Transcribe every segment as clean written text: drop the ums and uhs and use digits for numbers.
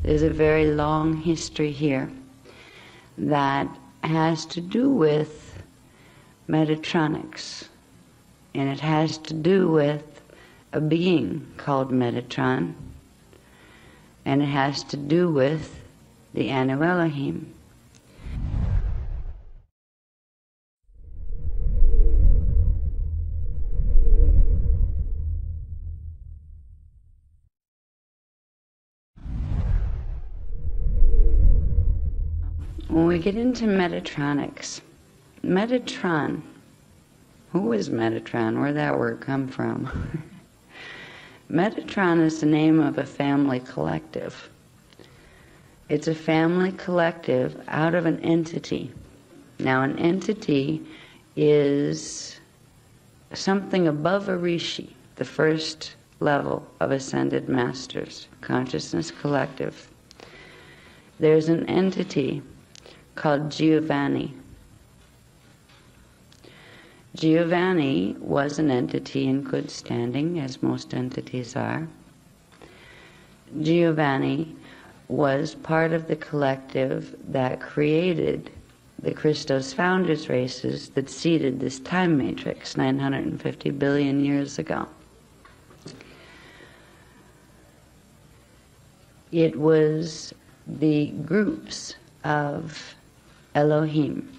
There's a very long history here that has to do with Metatronics, and it has to do with a being called Metatron, and it has to do with the Elohim. When we get into Metatronics, Metatron, who is Metatron? Where'd that word come from? Metatron is the name of a family collective. It's a family collective out of an entity. Now, an entity is something above a rishi, the first level of ascended masters, consciousness collective. There's an entity called Giovanni. Giovanni was an entity in good standing, as most entities are. Giovanni was part of the collective that created the Christos founders races that seeded this time matrix 950 billion years ago. It was the groups of Elohim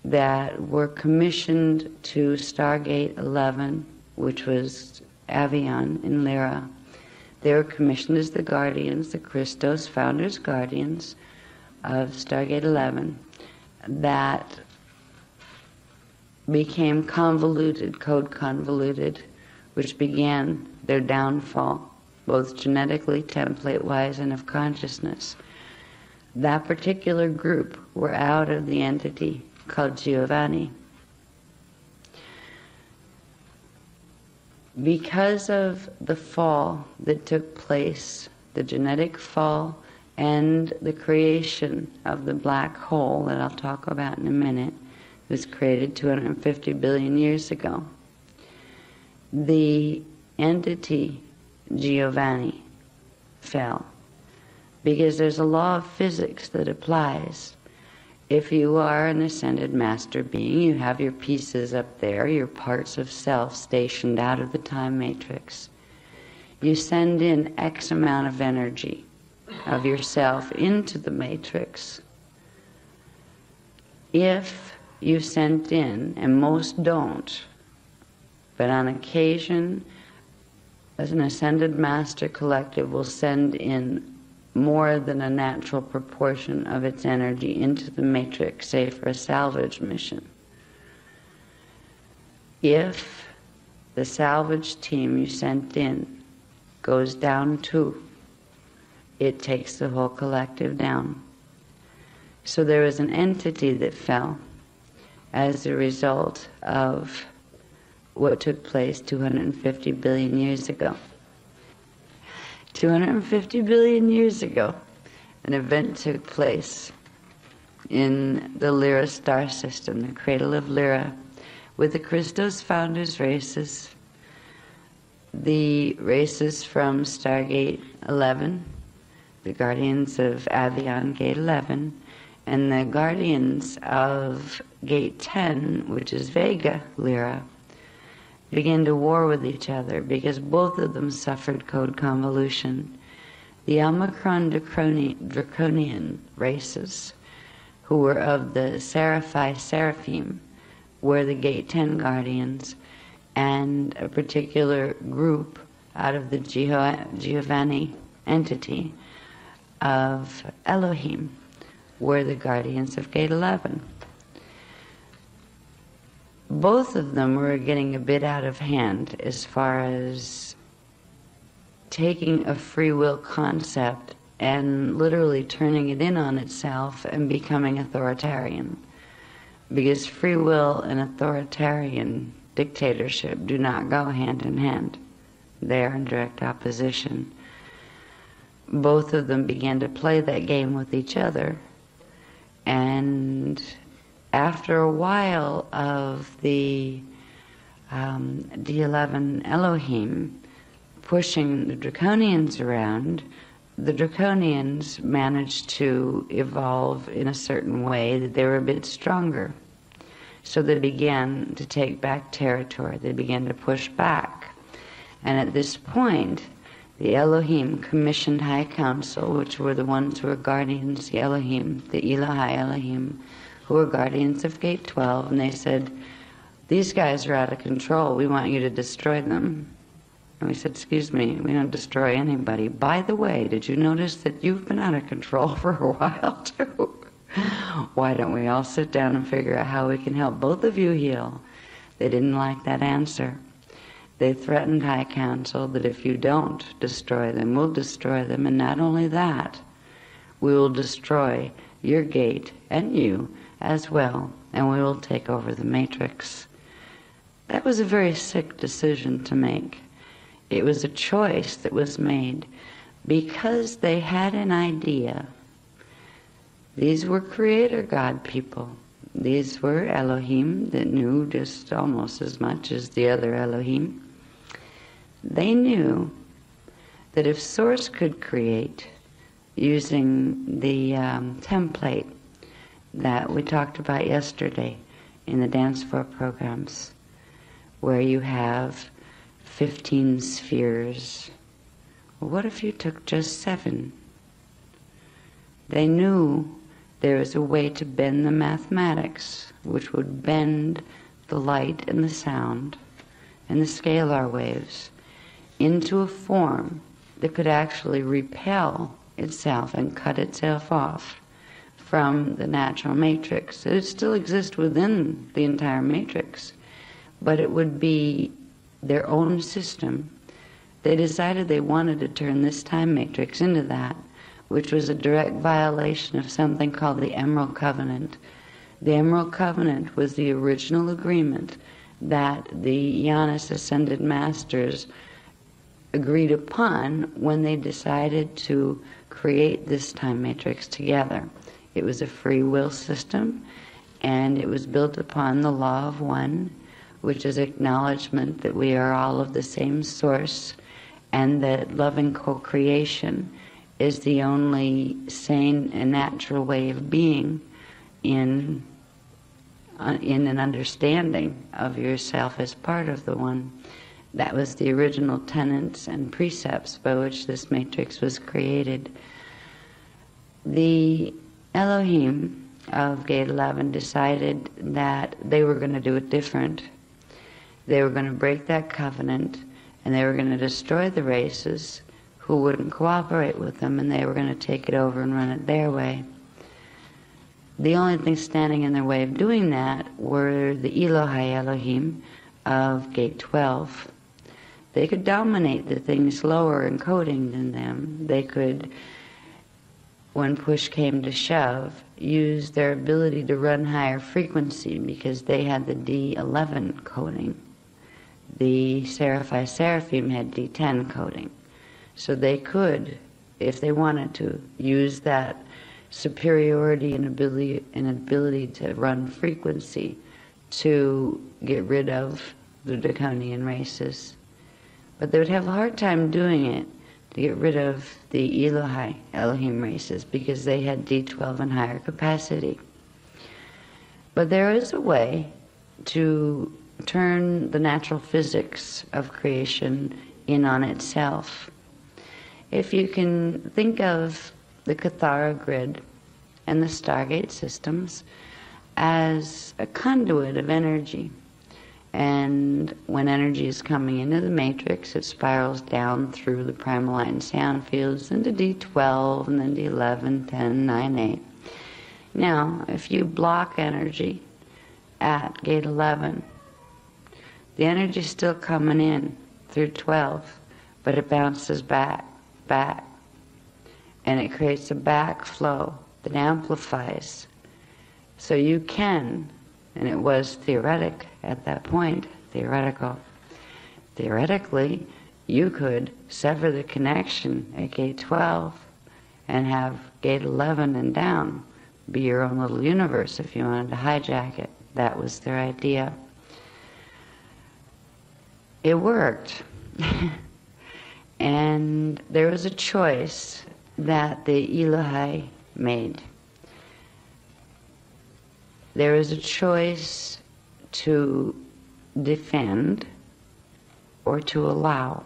that were commissioned to Stargate 11, which was Avion in Lyra. They were commissioned as the guardians, the Christos founders' guardians of Stargate 11, that became convoluted, code convoluted, which began their downfall, both genetically, template-wise, and of consciousness. That particular group were out of the entity called Giovanni. Because of the fall that took place, the genetic fall and the creation of the black hole that I'll talk about in a minute, was created 250 billion years ago. The entity Giovanni fell because there's a law of physics that applies. If you are an ascended master being, you have your pieces up there, your parts of self stationed out of the time matrix. You send in X amount of energy of yourself into the matrix. If you sent in, and most don't, but on occasion, as an ascended master collective will send in more than a natural proportion of its energy into the matrix, say for a salvage mission. If the salvage team you sent in goes down too, it takes the whole collective down. So there was an entity that fell as a result of what took place 250 billion years ago. 250 billion years ago, an event took place in the Lyra star system, the cradle of Lyra, with the Christos founders races, the races from Stargate 11, the guardians of Avion Gate 11, and the guardians of Gate 10, which is Vega Lyra, began to war with each other because both of them suffered code convolution. The Omicron Draconian races, who were of the Seraphim, were the Gate 10 guardians, and a particular group out of the Giovanni entity of Elohim were the guardians of Gate 11. Both of them were getting a bit out of hand as far as taking a free will concept and literally turning it in on itself and becoming authoritarian. Because free will and authoritarian dictatorship do not go hand in hand. They are in direct opposition. Both of them began to play that game with each other, and after a while of the D11 Elohim pushing the Draconians around, the Draconians managed to evolve in a certain way that they were a bit stronger. So they began to take back territory. They began to push back. And at this point, the Elohim commissioned High Council, which were the ones who were guardians, the Elohim, the Elohai Elohim, who were guardians of Gate 12, and they said, these guys are out of control. We want you to destroy them. And we said, excuse me, we don't destroy anybody. By the way, did you notice that you've been out of control for a while, too? Why don't we all sit down and figure out how we can help both of you heal? They didn't like that answer. They threatened High Council that if you don't destroy them, we'll destroy them. And not only that, we will destroy your gate and you as well, and we will take over the matrix. That was a very sick decision to make. It was a choice that was made because they had an idea. These were Creator God people. These were Elohim that knew just almost as much as the other Elohim. They knew that if Source could create using the template that we talked about yesterday in the dance floor programs, where you have 15 spheres, well, what if you took just 7? They knew there was a way to bend the mathematics, which would bend the light and the sound and the scalar waves into a form that could actually repel itself and cut itself off from the natural matrix. It would still exist within the entire matrix, but it would be their own system. They decided they wanted to turn this time matrix into that, which was a direct violation of something called the Emerald Covenant. The Emerald Covenant was the original agreement that the Giannis Ascended Masters agreed upon when they decided to create this time matrix together. It was a free will system, and it was built upon the law of one, which is acknowledgement that we are all of the same source, and that loving co-creation is the only sane and natural way of being in an understanding of yourself as part of the one. That was the original tenets and precepts by which this matrix was created. The Elohim of Gate 11 decided that they were going to do it different. They were going to break that covenant, and they were going to destroy the races who wouldn't cooperate with them, and they were going to take it over and run it their way. The only thing standing in their way of doing that were the Elohai Elohim of Gate 12. They could dominate the things lower in coding than them. They could, when push came to shove, use their ability to run higher frequency because they had the D11 coding. The Seraphim had D10 coding. So they could, if they wanted to, use that superiority and ability to run frequency to get rid of the draconian races. But they would have a hard time doing it to get rid of the Elohai Elohim races because they had D12 and higher capacity. But there is a way to turn the natural physics of creation in on itself. If you can think of the Cathara grid and the Stargate systems as a conduit of energy, and when energy is coming into the matrix, it spirals down through the primal light and sound fields into D12 and then D11, 10, 9, 8. Now, if you block energy at Gate 11, the energy is still coming in through 12, but it bounces back, and it creates a backflow that amplifies. So you can, and it was theoretic at that point, theoretically, you could sever the connection at Gate 12 and have Gate 11 and down be your own little universe if you wanted to hijack it. That was their idea. It worked. And there was a choice that the Elohim made. There is a choice to defend or to allow.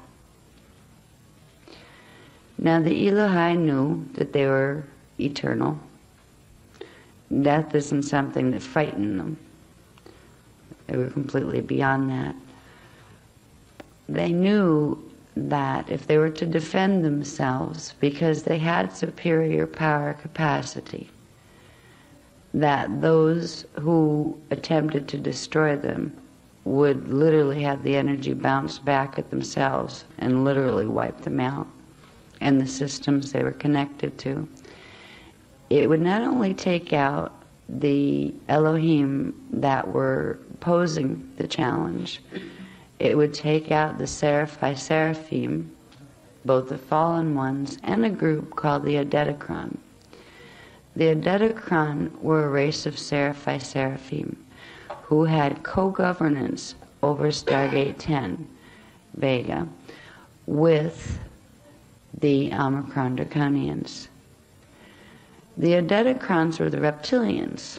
Now the Elohim knew that they were eternal. Death isn't something that frightened them. They were completely beyond that. They knew that if they were to defend themselves, because they had superior power capacity, that those who attempted to destroy them would literally have the energy bounce back at themselves and literally wipe them out and the systems they were connected to. It would not only take out the Elohim that were posing the challenge, it would take out the seraphim, both the fallen ones and a group called the Dedekron. The Dedekron were a race of seraphim who had co-governance over Stargate 10, Vega, with the Omicron Draconians. The Dedekrons were the reptilians.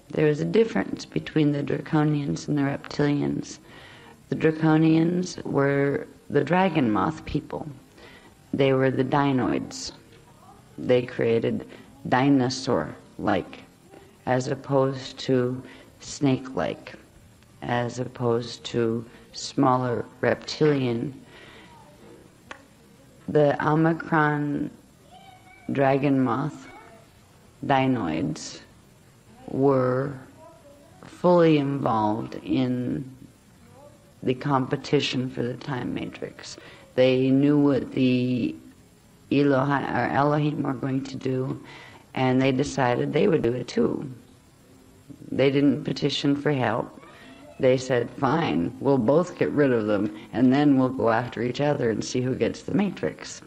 There is a difference between the Draconians and the reptilians. The Draconians were the dragon moth people. They were the dinoids. They created dinosaur-like, as opposed to snake-like, as opposed to smaller reptilian. The Omicron dragon moth dinoids were fully involved in the competition for the time matrix. They knew what the Elohim were going to do, and they decided they would do it too. They didn't petition for help. They said, fine, we'll both get rid of them, and then we'll go after each other and see who gets the matrix.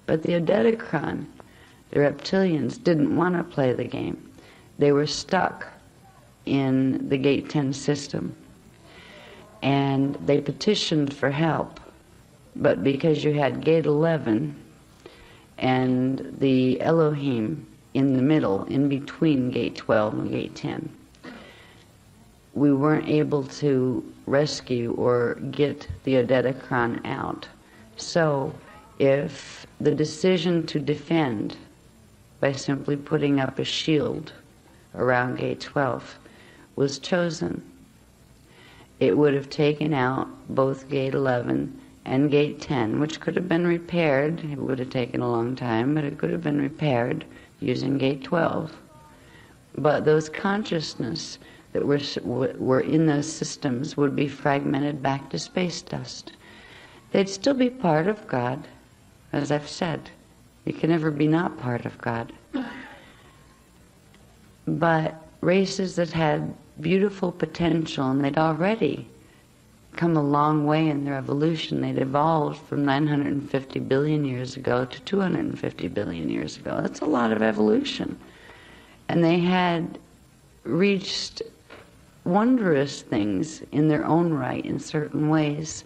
But the Dedekron, the reptilians, didn't want to play the game. They were stuck in the Gate 10 system. And they petitioned for help. But because you had Gate 11 and the Elohim in the middle, in between Gate 12 and Gate 10, we weren't able to rescue or get the Dedekron out. So if the decision to defend by simply putting up a shield around Gate 12 was chosen, it would have taken out both Gate 11 and Gate 10, which could have been repaired. It would have taken a long time, but it could have been repaired using Gate 12. But those consciousness that were in those systems would be fragmented back to space dust. They'd still be part of God, as I've said. You can never be not part of God. But races that had beautiful potential, and they'd already come a long way in their evolution. They'd evolved from 950 billion years ago to 250 billion years ago. That's a lot of evolution. And they had reached wondrous things in their own right in certain ways.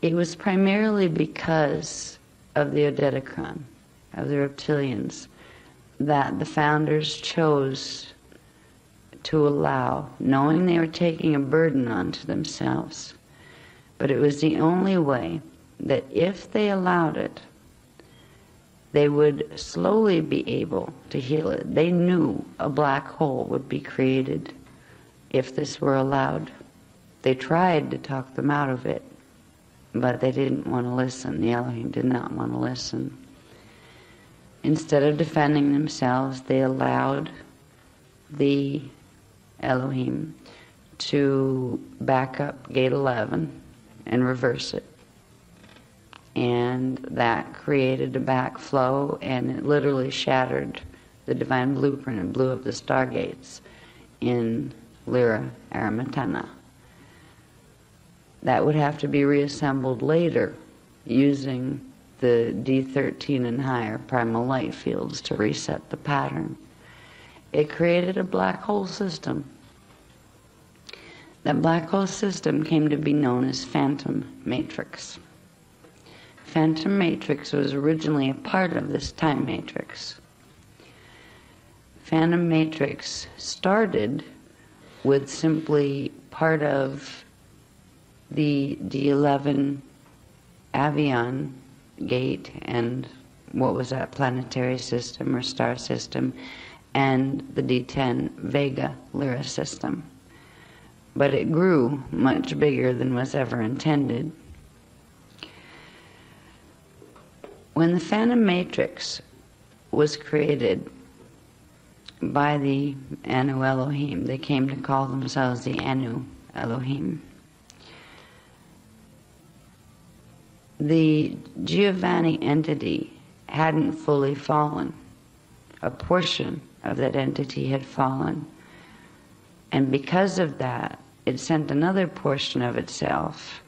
It was primarily because of the Dedekron, of the reptilians, that the founders chose to allow, knowing they were taking a burden onto themselves. But it was the only way that if they allowed it, they would slowly be able to heal it. They knew a black hole would be created if this were allowed. They tried to talk them out of it, but they didn't want to listen. The Elohim did not want to listen. Instead of defending themselves, they allowed the Elohim to back up Gate 11 and reverse it. And that created a backflow, and it literally shattered the divine blueprint and blew up the stargates in Lyra Aramatana. That would have to be reassembled later using the D13 and higher primal light fields to reset the pattern. It created a black hole system. That black hole system came to be known as phantom matrix. phantom matrix was originally a part of this time matrix. Phantom matrix started with simply part of the D11 avian gate and what was that planetary system or star system, and the D10 Vega Lyra system. But it grew much bigger than was ever intended. When the phantom matrix was created by the Anu Elohim, they came to call themselves the Anu Elohim. The Giovanni entity hadn't fully fallen. A portion of that entity had fallen. And because of that, it sent another portion of itself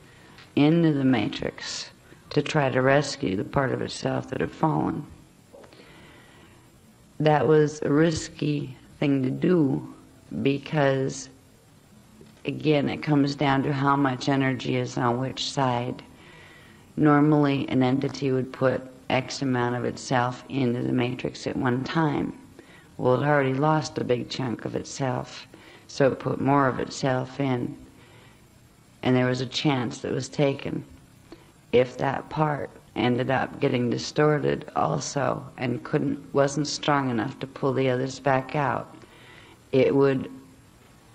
into the matrix to try to rescue the part of itself that had fallen. That was a risky thing to do because, again, it comes down to how much energy is on which side. Normally, an entity would put X amount of itself into the matrix at one time. Well, it already lost a big chunk of itself, so it put more of itself in. And there was a chance that was taken. If that part ended up getting distorted also and wasn't strong enough to pull the others back out, it would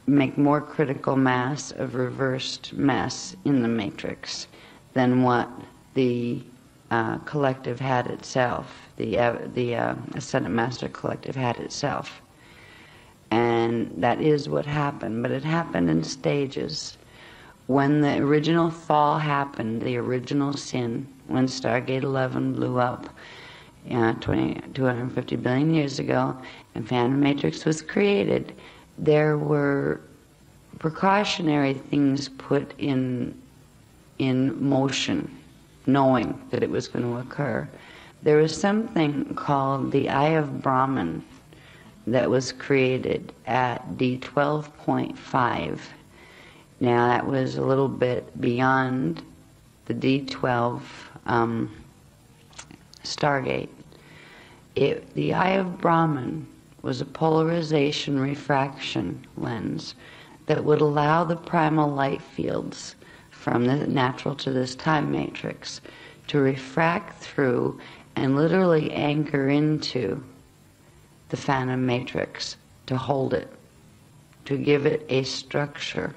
make more critical mass of reversed mess in the matrix than what the collective had itself, the Ascended Master Collective had itself. And that is what happened, but it happened in stages. When the original fall happened, the original sin, when Stargate 11 blew up 250 billion years ago, and Phantom Matrix was created, there were precautionary things put in motion, knowing that it was going to occur. There was something called the Eye of Brahman that was created at D12.5. Now that was a little bit beyond the D12 Stargate. The Eye of Brahman was a polarization refraction lens that would allow the primal light fields from the natural to this time matrix to refract through and literally anchor into the phantom matrix, to hold it, to give it a structure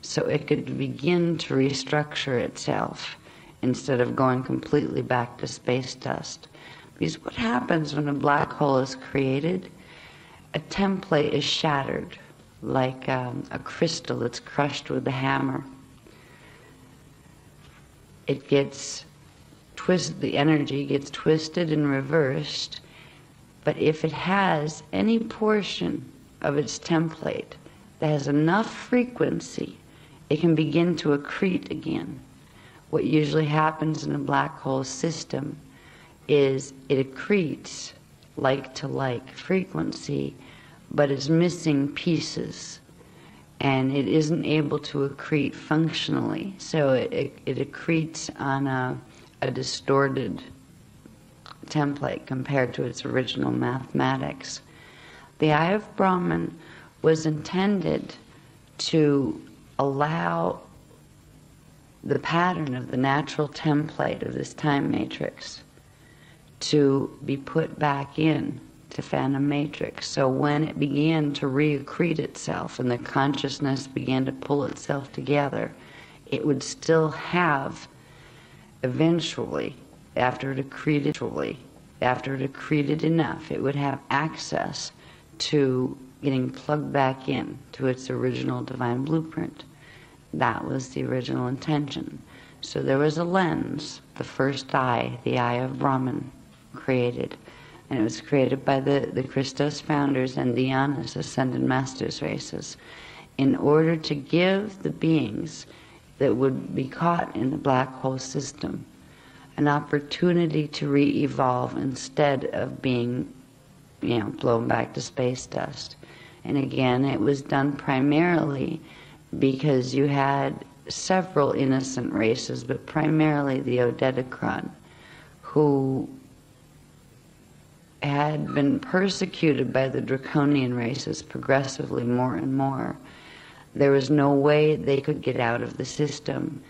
so it could begin to restructure itself instead of going completely back to space dust. Because what happens when a black hole is created? A template is shattered like a crystal that's crushed with a hammer. It gets twisted, the energy gets twisted and reversed, but if it has any portion of its template that has enough frequency, it can begin to accrete again. What usually happens in a black hole system is it accretes like to like frequency, but it's missing pieces, and it isn't able to accrete functionally, so it accretes on a distorted template compared to its original mathematics. The Eye of Brahman was intended to allow the pattern of the natural template of this time matrix to be put back in to phantom matrix. So when it began to reaccrete itself and the consciousness began to pull itself together, it would still have eventually, after it accreted enough, it would have access to getting plugged back in to its original divine blueprint. That was the original intention. So there was a lens, the first eye, the Eye of Brahman, created. And it was created by the Christos founders and the Yanis, Ascended Masters races, in order to give the beings that would be caught in the black hole system an opportunity to re-evolve instead of being, blown back to space dust. And again, it was done primarily because you had several innocent races, but primarily the Odedicron, who had been persecuted by the draconian races progressively more and more. There was no way they could get out of the system,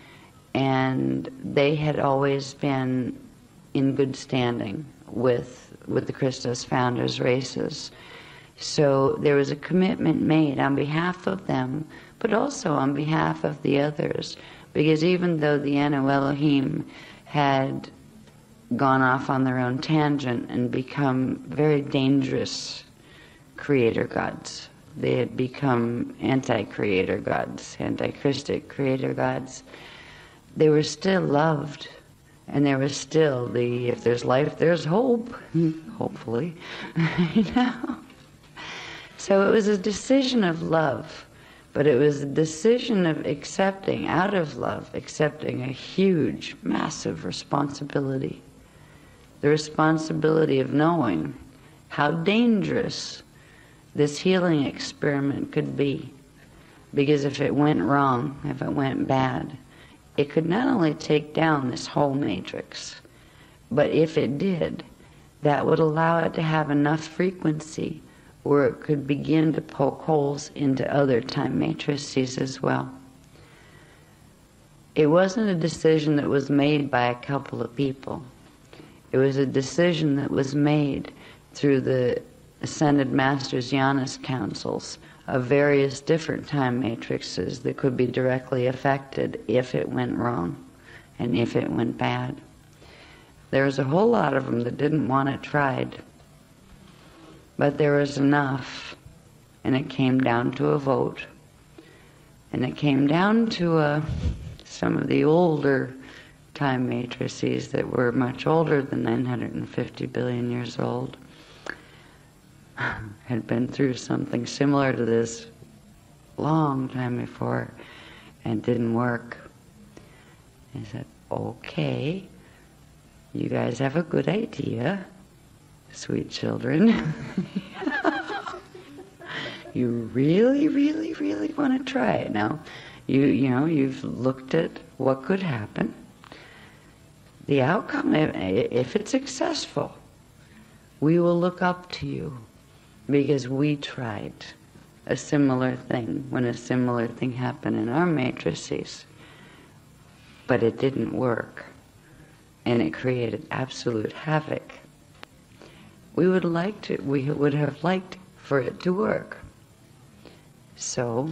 and they had always been in good standing with the Christos founders' races. So there was a commitment made on behalf of them, but also on behalf of the others, because even though the Elohim had gone off on their own tangent and become very dangerous creator gods, they had become anti-creator gods, anti-Christic creator gods, they were still loved, and there was still the, if there's life, there's hope, hopefully, you know. So it was a decision of love, but it was a decision of accepting, out of love, accepting a huge, massive responsibility. The responsibility of knowing how dangerous this healing experiment could be. Because if it went wrong, if it went bad, it could not only take down this whole matrix, but if it did, that would allow it to have enough frequency where it could begin to poke holes into other time matrices as well. It wasn't a decision that was made by a couple of people. It was a decision that was made through the Ascended Masters' Jhanas councils of various different time matrices that could be directly affected if it went wrong and if it went bad. There was a whole lot of them that didn't want it tried, but there was enough, and it came down to a vote, and it came down to some of the older time matrices that were much older than 950 billion years old, had been through something similar to this long time before and didn't work. I said, okay, you guys have a good idea, sweet children. You really, really, really want to try it. Now, you know, you've looked at what could happen. The outcome, if it's successful, we will look up to you, because we tried a similar thing when a similar thing happened in our matrices, but it didn't work, and it created absolute havoc. We would have liked for it to work. So,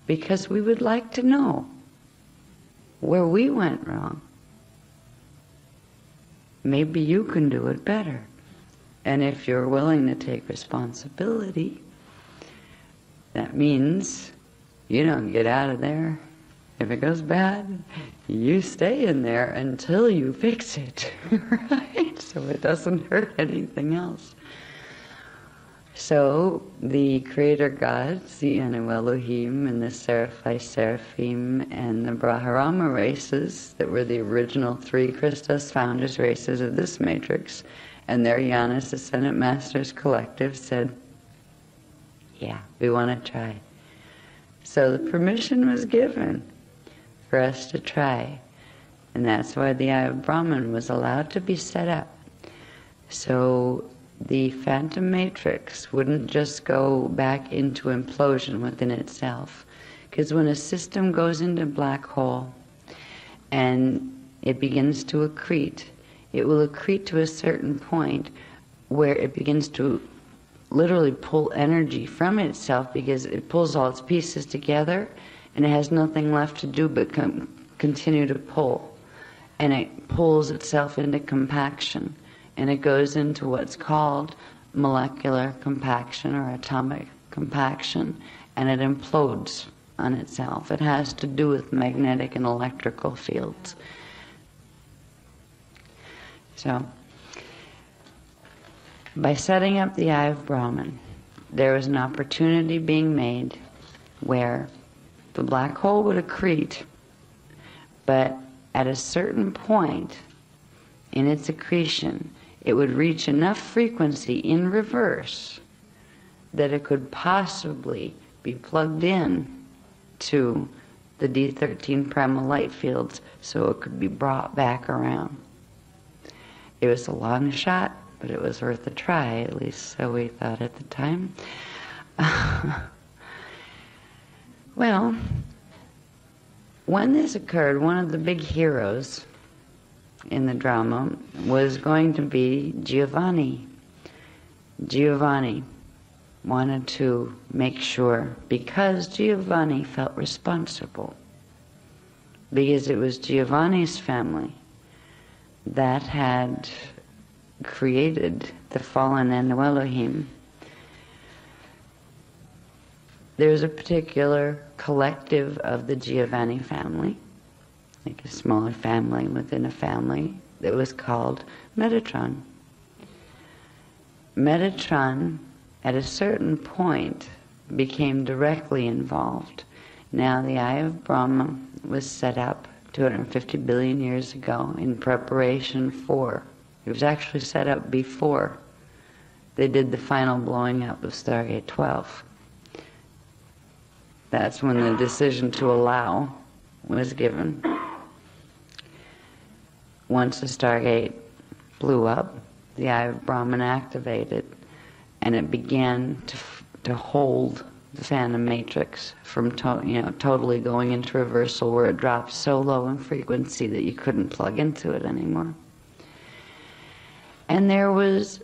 because we would like to know where we went wrong, maybe you can do it better. And if you're willing to take responsibility, that means you don't get out of there. If it goes bad, you stay in there until you fix it, right? So it doesn't hurt anything else. So the creator gods, the Elohim and the Seraphim and the Brahmarama races that were the original three Christos founders races of this matrix, and their Jhanas Ascendant Masters Collective said, yeah, we want to try. So the permission was given for us to try. And that's why the Eye of Brahman was allowed to be set up. So the phantom matrix wouldn't just go back into implosion within itself. Because when a system goes into a black hole and it begins to accrete, it will accrete to a certain point where it begins to literally pull energy from itself, because it pulls all its pieces together and it has nothing left to do but continue to pull. And it pulls itself into compaction, and it goes into what's called molecular compaction or atomic compaction, and it implodes on itself. It has to do with magnetic and electrical fields. So, by setting up the Eye of Brahman, there was an opportunity being made where the black hole would accrete, but at a certain point in its accretion, it would reach enough frequency in reverse that it could possibly be plugged in to the D13 primal light fields, so it could be brought back around. It was a long shot, but it was worth a try, at least so we thought at the time. Well, when this occurred, one of the big heroes in the drama was going to be Giovanni. Giovanni wanted to make sure, because Giovanni felt responsible, because it was Giovanni's family that had created the fallen Elohim. There's a particular collective of the Giovanni family, like a smaller family within a family, that was called Metatron. Metatron, at a certain point, became directly involved. Now, the Eye of Brahma was set up 250 billion years ago in preparation for, it was actually set up before they did the final blowing up of Stargate 12. That's when the decision to allow was given. Once the Stargate blew up, the Eye of Brahman activated, and it began to hold the phantom matrix from totally going into reversal, where it dropped so low in frequency that you couldn't plug into it anymore. And there was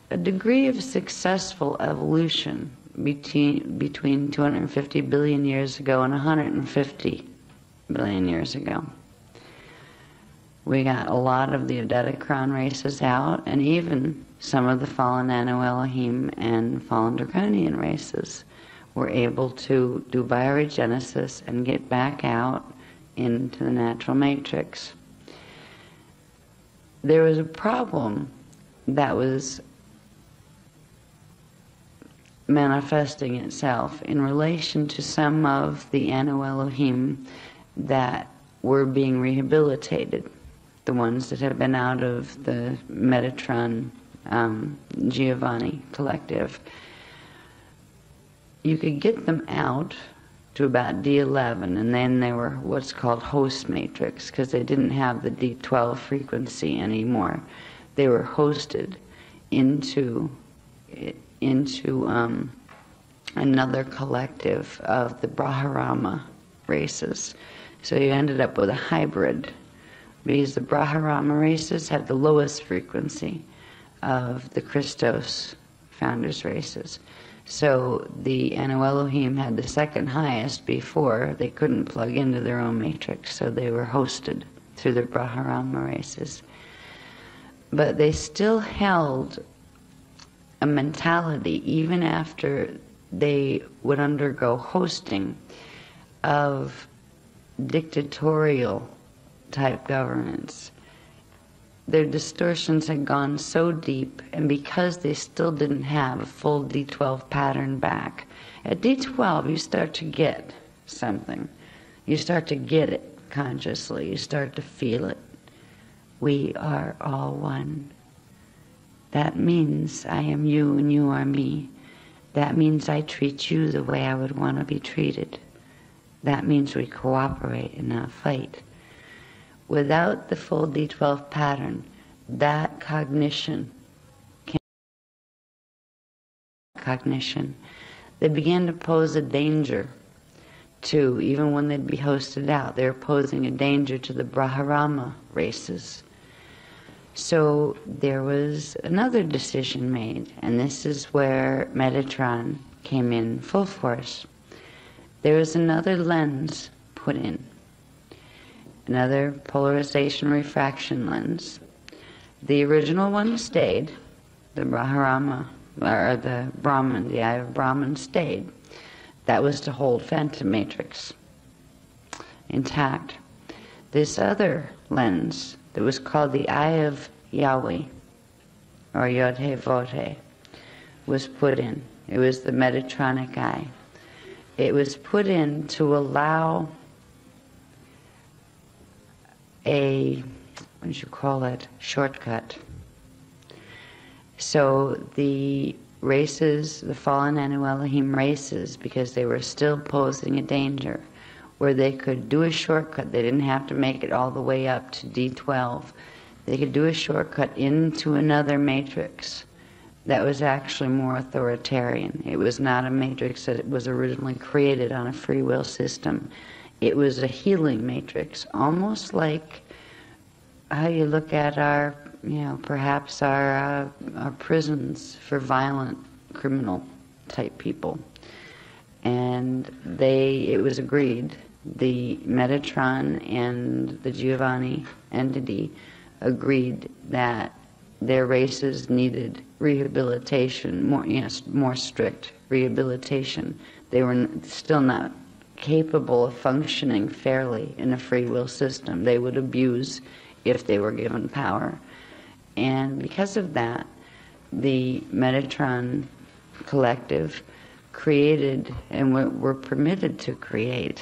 a degree of successful evolution between 250 billion years ago and 150 billion years ago. We got a lot of the Adetacron races out, and even some of the fallen Nano Elohim and fallen Draconian races were able to do bioregenesis and get back out into the natural matrix. There was a problem that was manifesting itself in relation to some of the Nano Elohim that were being rehabilitated, the ones that have been out of the Metatron Giovanni collective. You could get them out to about D11, and then they were what's called host matrix, because they didn't have the D12 frequency anymore. They were hosted into another collective of the Brahmarama races. So you ended up with a hybrid, because the Brahmarama races had the lowest frequency of the Christos founders races. So the Nano Elohim had the second highest before they couldn't plug into their own matrix, so they were hosted through the Brahmarama races. But they still held a mentality, even after they would undergo hosting, of dictatorial type governments. Their distortions had gone so deep, and because they still didn't have a full D12 pattern back, at D12 you start to get something. You start to get it consciously. You start to feel it. We are all one. That means I am you and you are me. That means I treat you the way I would want to be treated. That means we cooperate and not fight. Without the full D12 pattern, that cognition, they began to pose a danger to, even when they'd be hosted out, they were posing a danger to the Brahmarama races. So there was another decision made, and this is where Metatron came in full force. There was another lens put in, another polarization refraction lens. The original one stayed, the Brahmarama, or the Brahman, the Eye of Brahman stayed. That was to hold phantom matrix intact. This other lens that was called the Eye of Yahweh, or Yod-He-Vod-He, was put in. It was the Metatronic eye. It was put in to allow a, what do you call it, shortcut. So the races, the fallen Nano Elohim races, because they were still posing a danger, where they could do a shortcut, they didn't have to make it all the way up to D12. they could do a shortcut into another matrix that was actually more authoritarian. It was not a matrix that was originally created on a free will system. It was a healing matrix, almost like how you look at our, perhaps our prisons for violent criminal type people. And it was agreed, the Metatron and the Giovanni entity agreed that their races needed rehabilitation, more strict rehabilitation. They were still not capable of functioning fairly in a free will system. They would abuse if they were given power. And because of that, the Metatron collective created, and were permitted to create,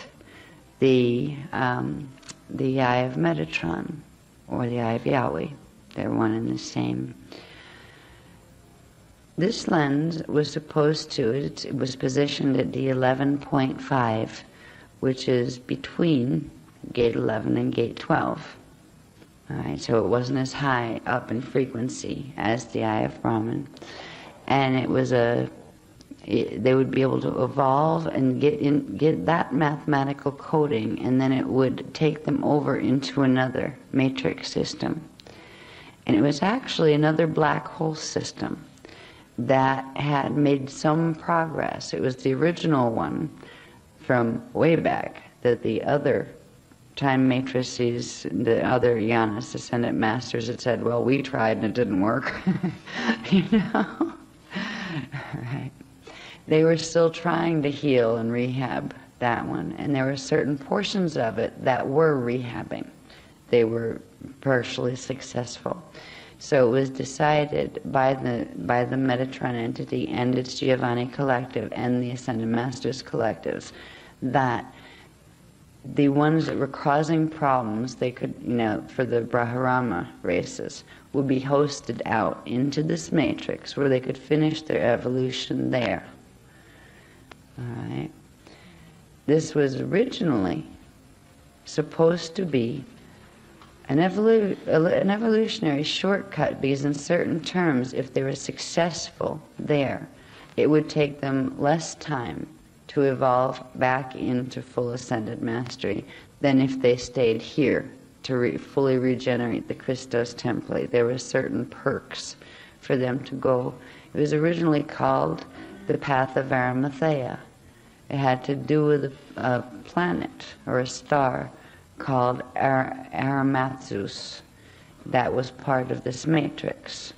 the eye of Metatron, or the eye of Yahweh. They're one and the same. This lens was supposed to, it was positioned at D 11.5, which is between gate 11 and gate 12. All right, so it wasn't as high up in frequency as the eye of Brahman. And it was they would be able to evolve and get that mathematical coding, and then it would take them over into another matrix system. And it was actually another black hole system that had made some progress. It was the original one from way back that the other time matrices, the other Yanas, Ascendant Masters, had said, well, we tried and it didn't work. Right. They were still trying to heal and rehab that one, and there were certain portions of it that were rehabbing. They were partially successful. So it was decided by the Metatron entity and its Giovanni collective and the Ascended Masters collectives that the ones that were causing problems, they could, for the Brahmarama races, would be hosted out into this matrix where they could finish their evolution there. All right. This was originally supposed to be an evolutionary shortcut, because in certain terms, if they were successful there, it would take them less time to evolve back into full ascended mastery than if they stayed here to fully regenerate the Christos template. There were certain perks for them to go. It was originally called the path of Arimathea. It had to do with a planet or a star called Arimathus that was part of this matrix.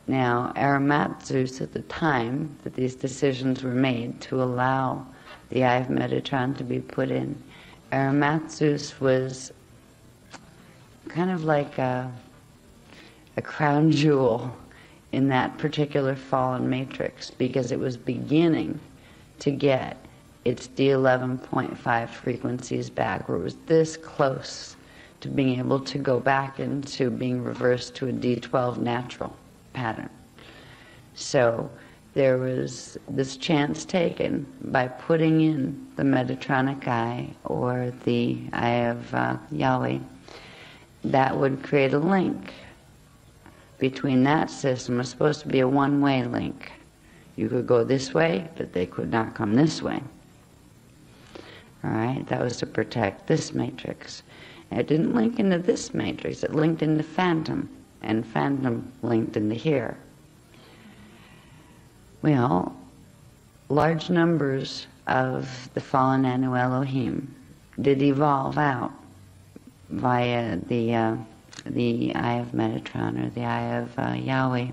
Now, Arimathus, at the time that these decisions were made to allow the Eye of Metatron to be put in, Arimathus was kind of like a crown jewel in that particular fallen matrix, because it was beginning to get its D11.5 frequencies back, where it was this close to being able to go back into being reversed to a D12 natural pattern. So there was this chance taken by putting in the Metatronic eye, or the eye of Yahweh, that would create a link between that system. It was supposed to be a one-way link. You could go this way, but they could not come this way. All right, that was to protect this matrix. And it didn't link into this matrix, it linked into Phantom, and Phantom linked into here. Well, large numbers of the fallen Anu Elohim did evolve out via the Eye of Metatron, or the Eye of Yahweh.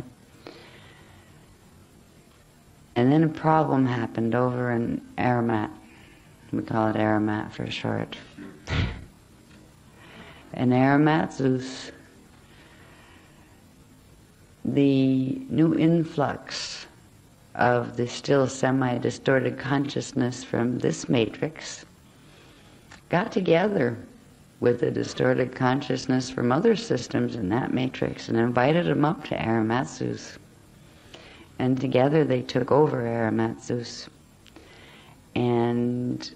And then a problem happened over in Aramat. We call it Aramat for short. And Arimathus, the new influx of the still semi-distorted consciousness from this matrix got together with the distorted consciousness from other systems in that matrix and invited them up to Arimathus. And together they took over Arimathus. And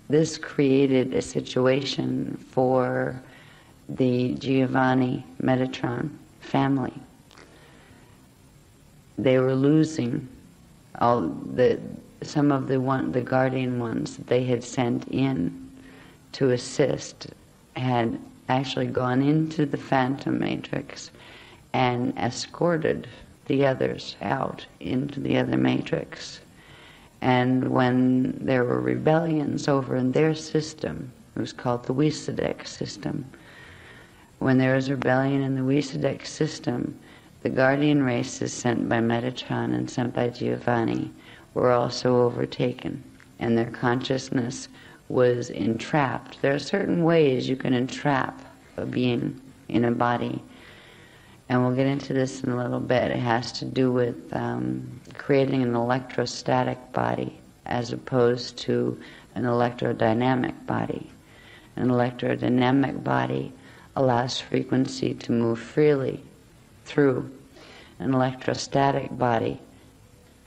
this created a situation for the Giovanni Metatron family. They were losing some of the guardian ones that they had sent in to assist had actually gone into the phantom matrix and escorted the others out into the other matrix. And when there were rebellions over in their system, it was called the vissza system. When there was rebellion in the vissza system, the guardian races sent by Metatron and sent by Giovanni were also overtaken, and their consciousness was entrapped. There are certain ways you can entrap a being in a body, and we'll get into this in a little bit. It has to do with creating an electrostatic body as opposed to an electrodynamic body. An electrodynamic body allows frequency to move freely through. An electrostatic body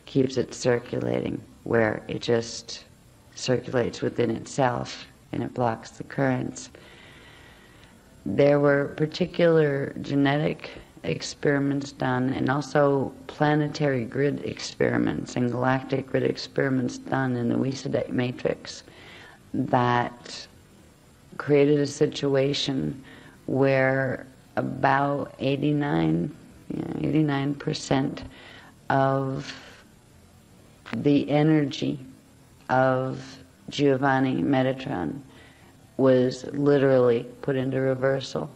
keeps it circulating, where it just circulates within itself and it blocks the currents. There were particular genetic experiments done, and also planetary grid experiments and galactic grid experiments done in the vissza matrix that created a situation where about 89% of the energy of Giovanni Metatron was literally put into reversal.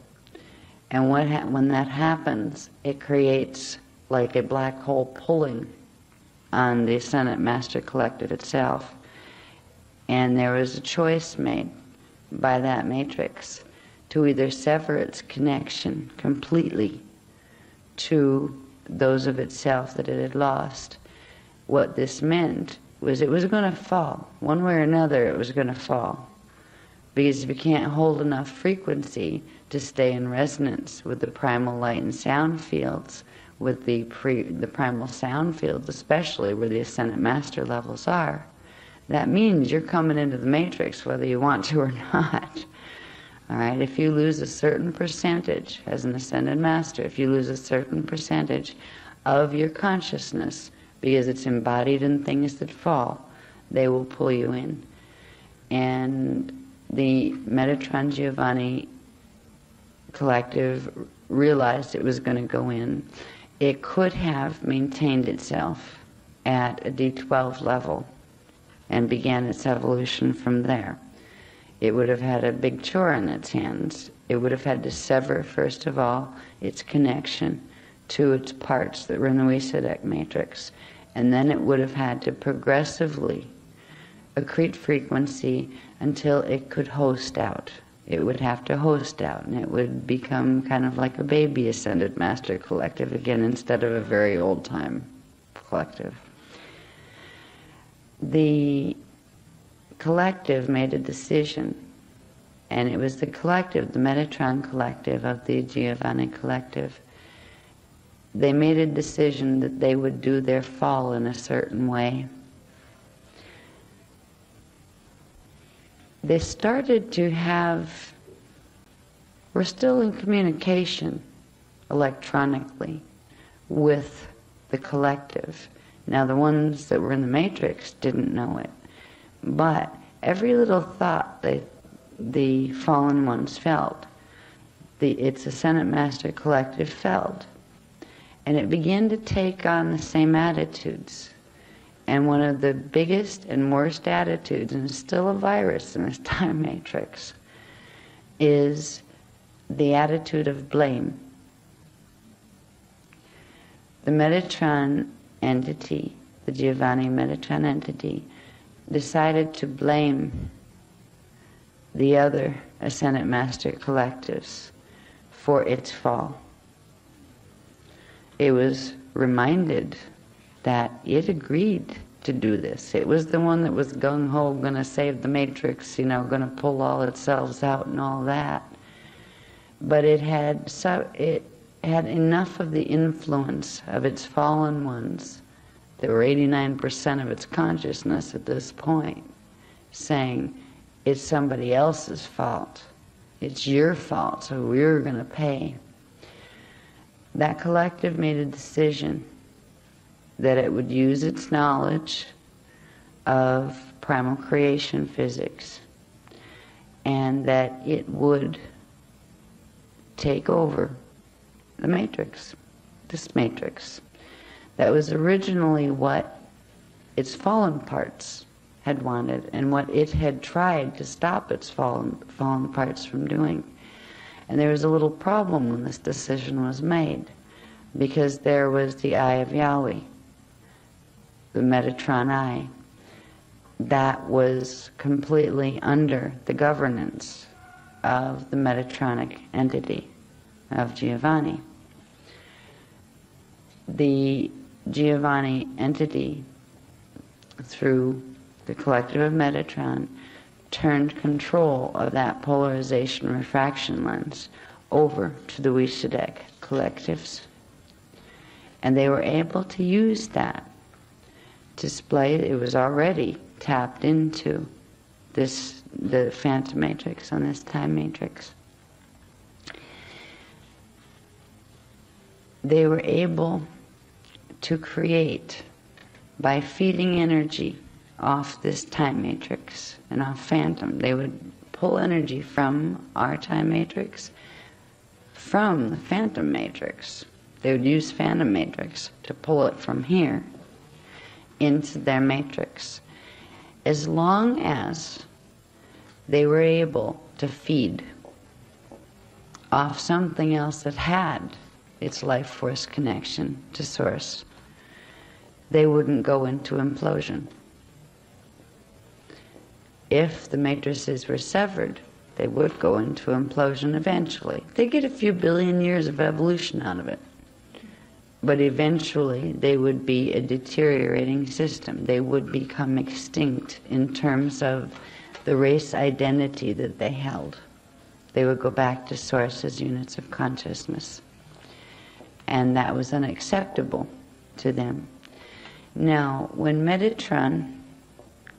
And when that happens, it creates like a black hole pulling on the Ascended Master Collective itself. And there was a choice made by that matrix to either sever its connection completely to those of itself that it had lost. What this meant was it was going to fall. One way or another, it was going to fall. Because if you can't hold enough frequency to stay in resonance with the primal light and sound fields, with the primal sound fields, especially where the Ascended Master levels are, that means you're coming into the matrix whether you want to or not. All right, if you lose a certain percentage as an Ascended Master, if you lose a certain percentage of your consciousness, because it's embodied in things that fall, they will pull you in. And the Metatron Giovanni collective realized it was going to go in. It could have maintained itself at a D12 level and began its evolution from there. It would have had a big chore in its hands. It would have had to sever, first of all, its connection to its parts that were in the vissza matrix. And then it would have had to progressively accrete frequency until it could host out. It would have to host out, and it would become kind of like a baby Ascended Master Collective again, instead of a very old-time collective. The collective made a decision, and it was the collective, the Metatron collective of the Giovanni collective. They made a decision that they would do their fall in a certain way. They started to have, we're still in communication electronically with the collective. Now the ones that were in the matrix didn't know it, but every little thought that the fallen ones felt, its Ascended Master Collective felt, and it began to take on the same attitudes. And one of the biggest and worst attitudes, and it's still a virus in this time matrix, is the attitude of blame. The Metatron entity, the Giovanni Metatron entity, decided to blame the other Ascended Master collectives for its fall. It was reminded that it agreed to do this. It was the one that was gung-ho, going to save the matrix, going to pull all itself out and all that. But it had enough of the influence of its fallen ones. There were 89% of its consciousness at this point saying it's somebody else's fault It's your fault, so we're going to pay. That collective made a decision that it would use its knowledge of primal creation physics, and that it would take over the matrix, this matrix. That was originally what its fallen parts had wanted, and what it had tried to stop its fallen parts from doing. And there was a little problem when this decision was made, because there was the eye of Yahweh, the Metatron eye, that was completely under the governance of the Metatronic entity of Giovanni. The Giovanni entity, through the collective of Metatron, turned control of that polarization refraction lens over to the Wisadek collectives. And they were able to use that to display it was already tapped into this, the phantom matrix on this time matrix. They were able to create, by feeding energy off this time matrix and off phantom, they would pull energy from our time matrix, from the phantom matrix. They would use phantom matrix to pull it from here into their matrix, as long as they were able to feed off something else that had its life force connection to source. They wouldn't go into implosion. If the matrices were severed, they would go into implosion eventually. They get a few billion years of evolution out of it. But eventually they would be a deteriorating system. They would become extinct in terms of the race identity that they held. They would go back to source as units of consciousness. And that was unacceptable to them. Now, when the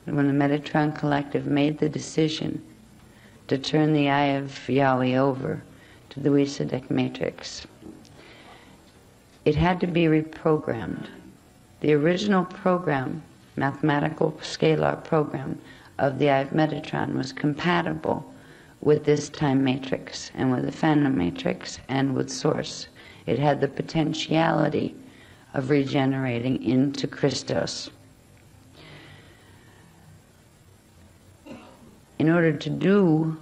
Metatron collective made the decision to turn the eye of Yahweh over to the Wisadek matrix, it had to be reprogrammed. The original program, mathematical scalar program of the eye of Metatron, was compatible with this time matrix and with the phantom matrix and with source. It had the potentiality of regenerating into Christos. In order to do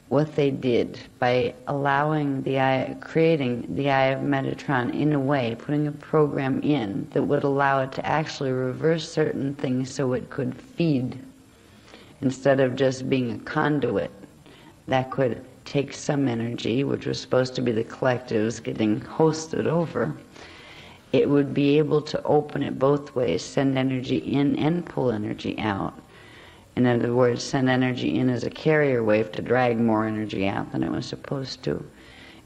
what they did by allowing the eye, creating the eye of Metatron in a way, putting a program in that would allow it to actually reverse certain things so it could feed, instead of just being a conduit that could take some energy, which was supposed to be the collectives getting hosted over, it would be able to open it both ways, send energy in and pull energy out. In other words, send energy in as a carrier wave to drag more energy out than it was supposed to.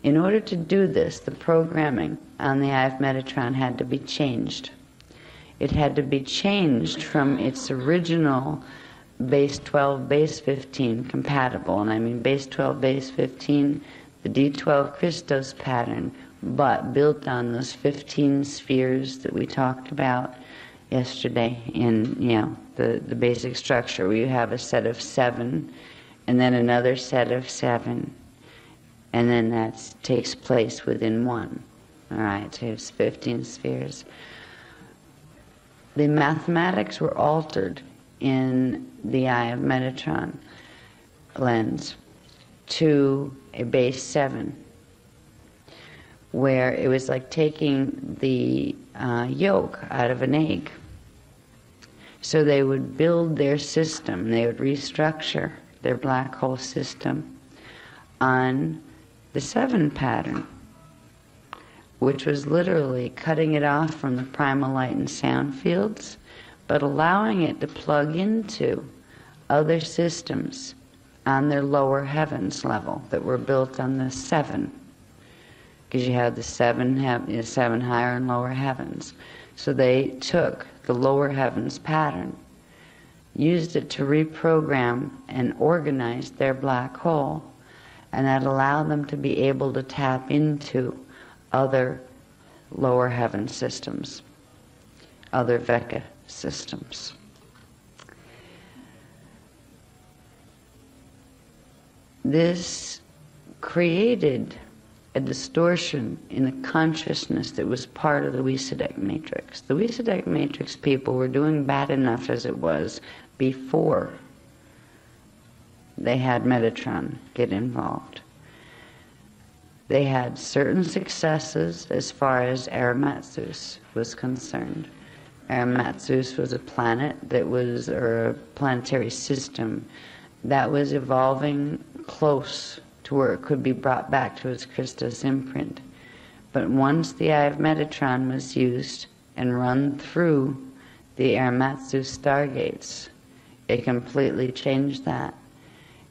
In order to do this, the programming on the eye of Metatron had to be changed. It had to be changed from its original base 12, base 15 compatible, and I mean base 12, base 15, the D12 Christos pattern, but built on those 15 spheres that we talked about yesterday in, the basic structure, where you have a set of 7 and then another set of 7, and then that takes place within 1. All right, so it's 15 spheres. The mathematics were altered in the eye of Metatron lens to a base 7, where it was like taking the yolk out of an egg. So they would build their system, they would restructure their black hole system on the 7 pattern, which was literally cutting it off from the primal light and sound fields, but allowing it to plug into other systems on their lower heavens level that were built on the 7. Because you have the 7 higher and lower heavens. So they took the lower heavens pattern, used it to reprogram and organize their black hole, and that allowed them to be able to tap into other lower heaven systems, other Veka systems. This created a distortion in the consciousness that was part of the Wysadek matrix. The Wysadek matrix people were doing bad enough as it was before they had Metatron get involved. They had certain successes as far as Arimathus was concerned. Arimathus was a planet that was, or a planetary system that was evolving close to where it could be brought back to its Christos imprint. But once the eye of Metatron was used and run through the Arimathus stargates, it completely changed that.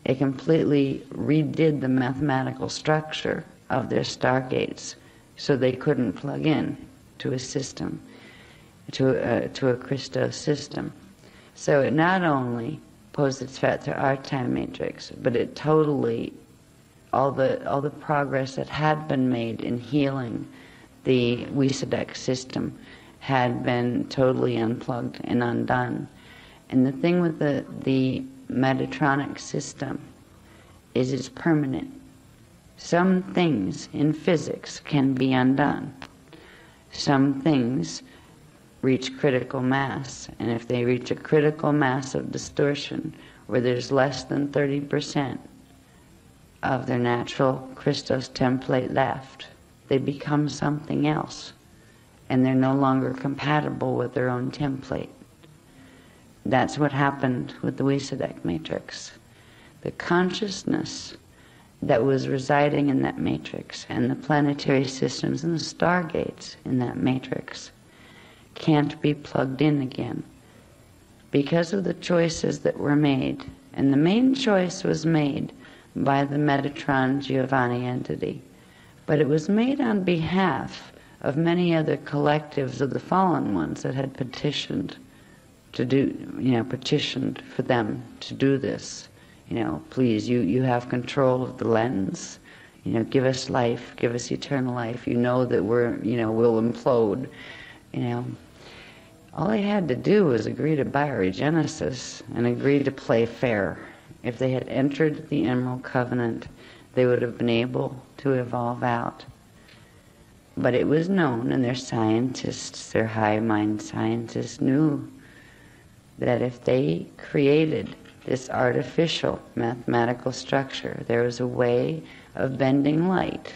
It completely redid the mathematical structure of their stargates so they couldn't plug in to a system, to a Christos system. So it not only posed a threat to our time matrix, but it totally, all the progress that had been made in healing the Wysadek system had been totally unplugged and undone. And the thing with the Metatronic system is it's permanent. Some things in physics can be undone. Some things reach critical mass, and if they reach a critical mass of distortion where there's less than 30% of their natural Christos template left, they become something else, and they're no longer compatible with their own template. That's what happened with the Wysadek matrix. The consciousness that was residing in that matrix and the planetary systems and the stargates in that matrix can't be plugged in again because of the choices that were made. And the main choice was made by the Metatron Giovanni entity, but it was made on behalf of many other collectives of the fallen ones that had petitioned to do, petitioned for them to do this. Please, you have control of the lens. Give us life, give us eternal life. You know that we'll implode. All they had to do was agree to bioregenesis and agree to play fair. If they had entered the Emerald Covenant, they would have been able to evolve out. But it was known, and their scientists, their high-mind scientists, knew that if they created this artificial mathematical structure, there was a way of bending light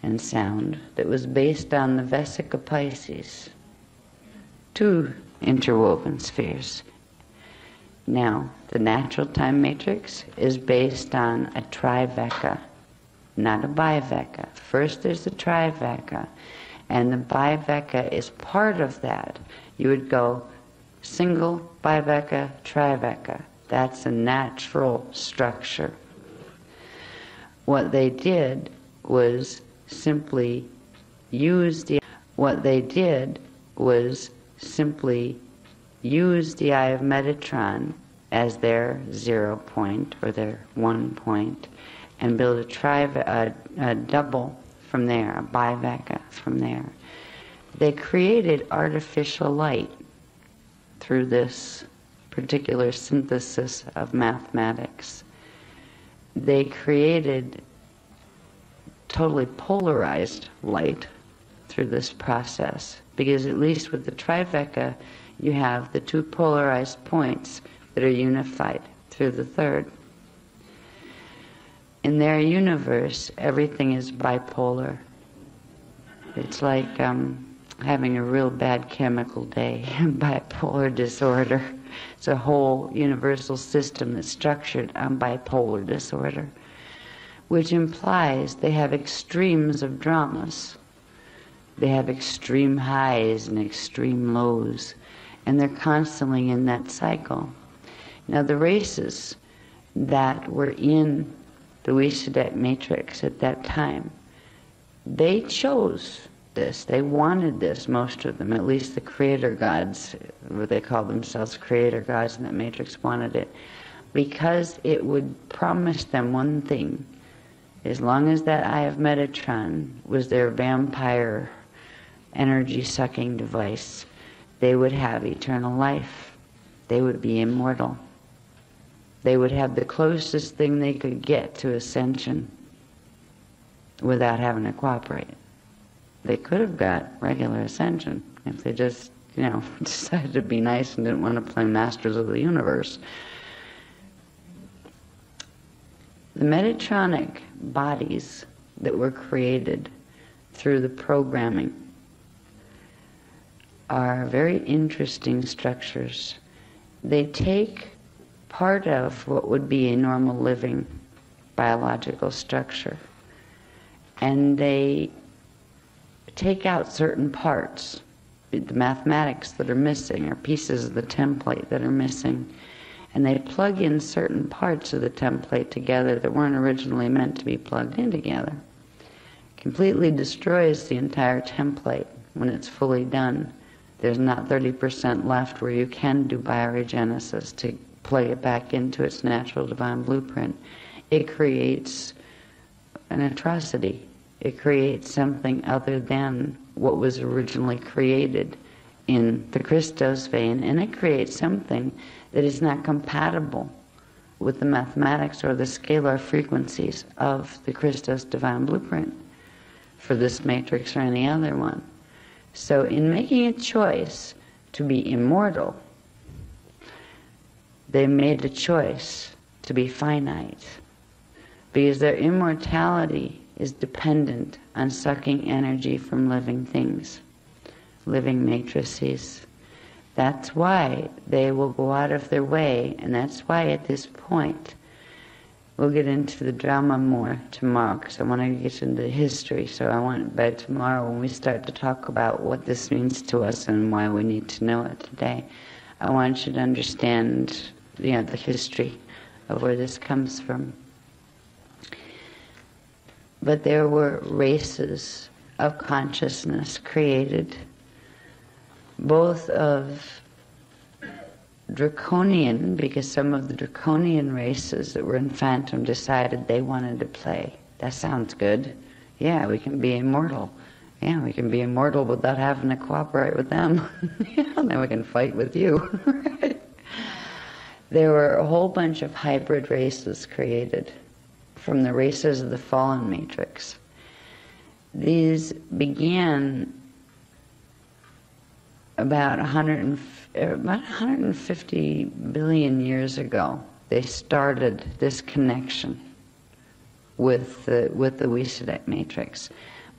and sound that was based on the Vesica Pisces, two interwoven spheres. Now, the natural time matrix is based on a triveka, not a biveka. First there's the triveka, and the biveka is part of that. You would go single, biveka, triveka. That's a natural structure. What they did was simply use the eye of Metatron as their 0 point or their 1 point, and build a double from there, a biveka from there. They created artificial light through this particular synthesis of mathematics. They created totally polarized light through this process, because at least with the triveka you have the two polarized points that are unified through the third. In their universe, everything is bipolar. It's like having a real bad chemical day, bipolar disorder. It's a whole universal system that's structured on bipolar disorder, which implies they have extremes of dramas. They have extreme highs and extreme lows, and they're constantly in that cycle. Now, the races that were in the Wysadek matrix at that time, they chose this. They wanted this, most of them, at least the creator gods, what they call themselves creator gods in that matrix, wanted it, because it would promise them one thing, As long as that eye of Metatron was their vampire energy-sucking device, they would have eternal life. They would be immortal. They would have the closest thing they could get to ascension without having to cooperate. They could have got regular ascension if they just, decided to be nice and didn't want to play Masters of the Universe. The Metatronic bodies that were created through the programming are very interesting structures. They take part of what would be a normal living biological structure, and they take out certain parts, the mathematics that are missing, or pieces of the template that are missing, and they plug in certain parts of the template together that weren't originally meant to be plugged in together. Completely destroys the entire template when it's fully done. There's not 30% left where you can do bioregenesis to plug it back into its natural divine blueprint. It creates an atrocity. It creates something other than what was originally created in the Christos vein, and it creates something that is not compatible with the mathematics or the scalar frequencies of the Christos divine blueprint for this matrix or any other one. So in making a choice to be immortal, they made a choice to be finite, because their immortality is dependent on sucking energy from living things, living matrices. That's why they will go out of their way, and that's why at this point, we'll get into the drama more tomorrow, because I want to get into the history. So I want, by tomorrow, when we start to talk about what this means to us and why we need to know it today, I want you to understand, the history of where this comes from. But there were races of consciousness created, both of draconian, because some of the draconian races that were in Phantom decided they wanted to play. That sounds good. Yeah, we can be immortal. Yeah, we can be immortal without having to cooperate with them. Yeah, then we can fight with you. Right? There were a whole bunch of hybrid races created from the races of the fallen matrix. These began about 150 billion years ago. They started this connection with the Weaselite matrix.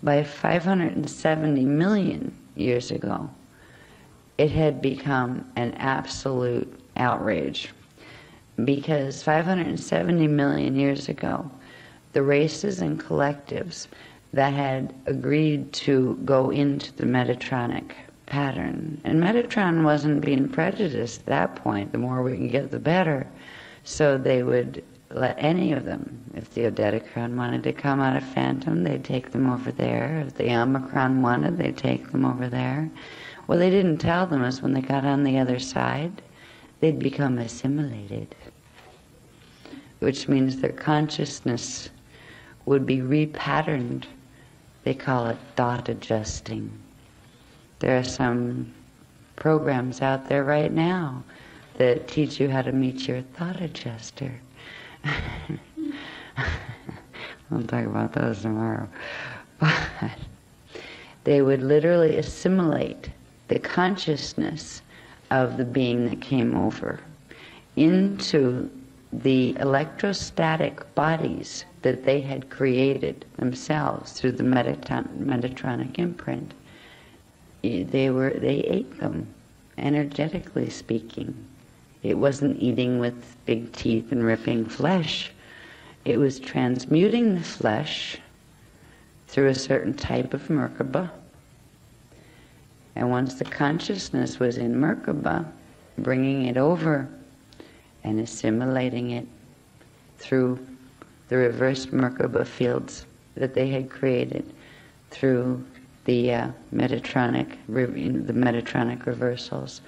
By 570 million years ago, it had become an absolute outrage, because 570 million years ago, the races and collectives that had agreed to go into the Metatronic pattern, and Metatron wasn't being prejudiced at that point, the more we can get the better, so they would let any of them, if the Odedicron wanted to come out of Phantom, they'd take them over there. If the Omicron wanted, they'd take them over there. What they didn't tell them is when they got on the other side, they'd become assimilated, which means their consciousness would be repatterned. They call it thought adjusting. There are some programs out there right now that teach you how to meet your thought adjuster. We'll talk about those tomorrow. But they would literally assimilate the consciousness of the being that came over into the electrostatic bodies that they had created themselves through the Metatronic imprint. They ate them, energetically speaking. It wasn't eating with big teeth and ripping flesh. It was transmuting the flesh through a certain type of Merkaba. And once the consciousness was in Merkaba, bringing it over and assimilating it through the reverse Merkaba fields that they had created through the Metatronic reversals.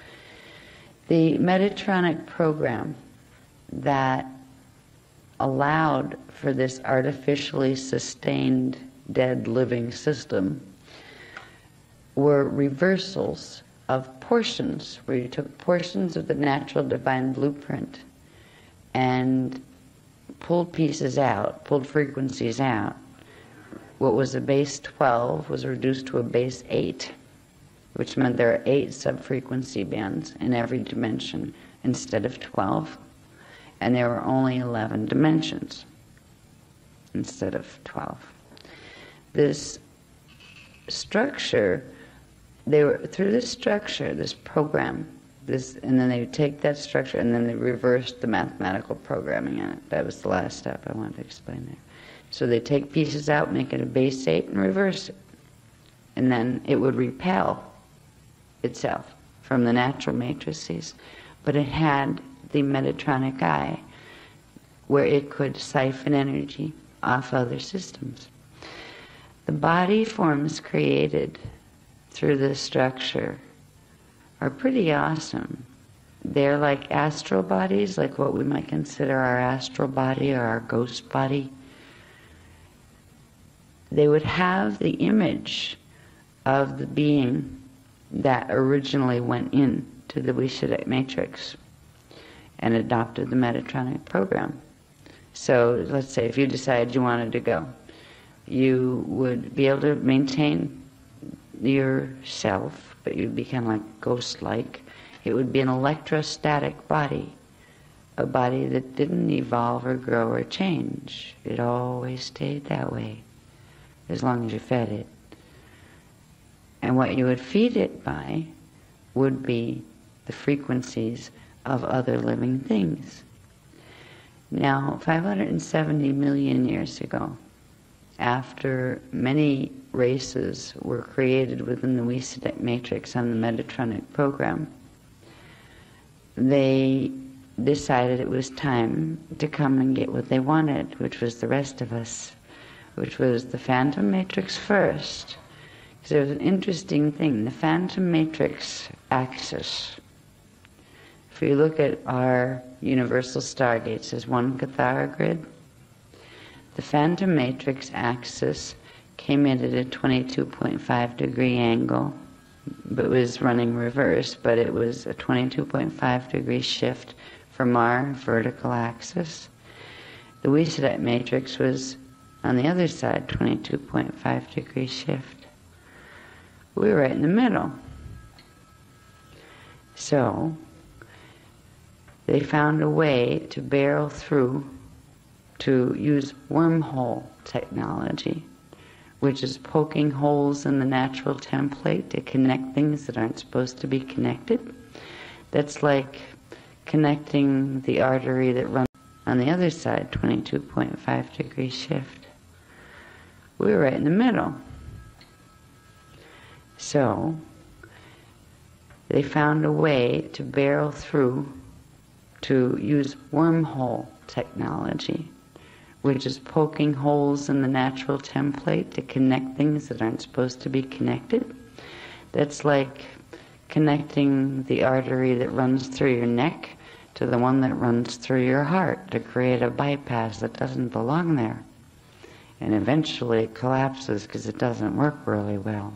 The Metatronic program that allowed for this artificially sustained dead living system were reversals of portions, where you took portions of the natural divine blueprint and pulled pieces out, pulled frequencies out. What was a base 12 was reduced to a base 8, which meant there are 8 sub-frequency bands in every dimension instead of 12, and there were only 11 dimensions instead of 12. This structure, they were through this structure, this program, and then they would take that structure and then they reversed the mathematical programming in it. That was the last step I wanted to explain there. So they take pieces out, make it a base 8, and reverse it. And then it would repel itself from the natural matrices, but it had the Metatronic eye where it could siphon energy off other systems. The body forms created through this structure are pretty awesome. They're like astral bodies, like what we might consider our astral body or our ghost body. They would have the image of the being that originally went into the Wichita matrix and adopted the Metatronic program. So let's say if you decided you wanted to go, you would be able to maintain yourself, but you'd be kind of like ghost-like. It would be an electrostatic body, a body that didn't evolve or grow or change. It always stayed that way, as long as you fed it. And what you would feed it by would be the frequencies of other living things. Now, 570 million years ago, after many races were created within the Wichita matrix on the Metatronic program, they decided it was time to come and get what they wanted, which was the rest of us, which was the phantom matrix first. Because there was an interesting thing, the phantom matrix axis. If you look at our universal stargates as one Cathara grid, the phantom matrix axis came in at a 22.5 degree angle, but was running reverse, but it was a 22.5 degree shift from our vertical axis. The Wichita matrix was on the other side, 22.5 degree shift. We were right in the middle. So they found a way to barrel through, to use wormhole technology, which is poking holes in the natural template to connect things that aren't supposed to be connected. That's like connecting the artery that runs on the other side, 22.5 degree shift. We were right in the middle. So they found a way to barrel through, to use wormhole technology, which is poking holes in the natural template to connect things that aren't supposed to be connected. That's like connecting the artery that runs through your neck to the one that runs through your heart to create a bypass that doesn't belong there. And eventually it collapses because it doesn't work really well,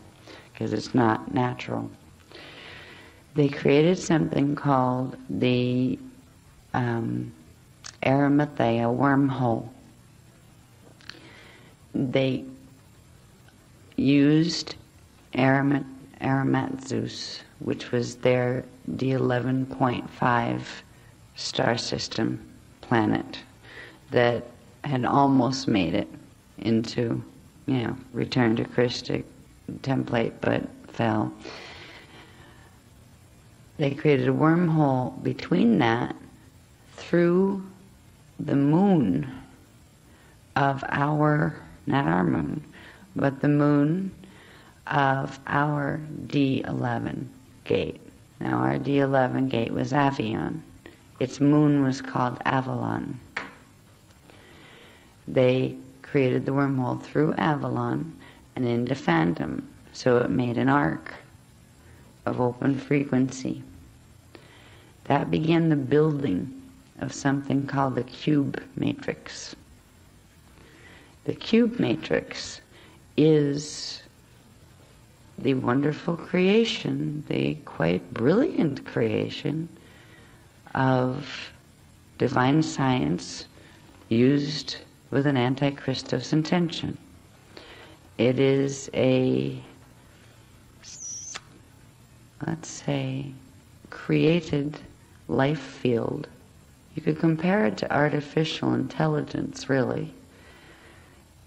because it's not natural. They created something called the Arimathea wormhole. They used Arimatzus, which was their D11.5 star system planet that had almost made it into, return to Christic template, but fell. They created a wormhole between that through the moon of our, not our moon, but the moon of our D11 gate. Now our D11 gate was Avion. Its moon was called Avalon. They created the wormhole through Avalon and into Phantom, so it made an arc of open frequency. That began the building of something called the cube matrix. The cube matrix is the wonderful creation, the quite brilliant creation of divine science used with an anti-Christos intention. It is a, let's say, created life field. You could compare it to artificial intelligence, really.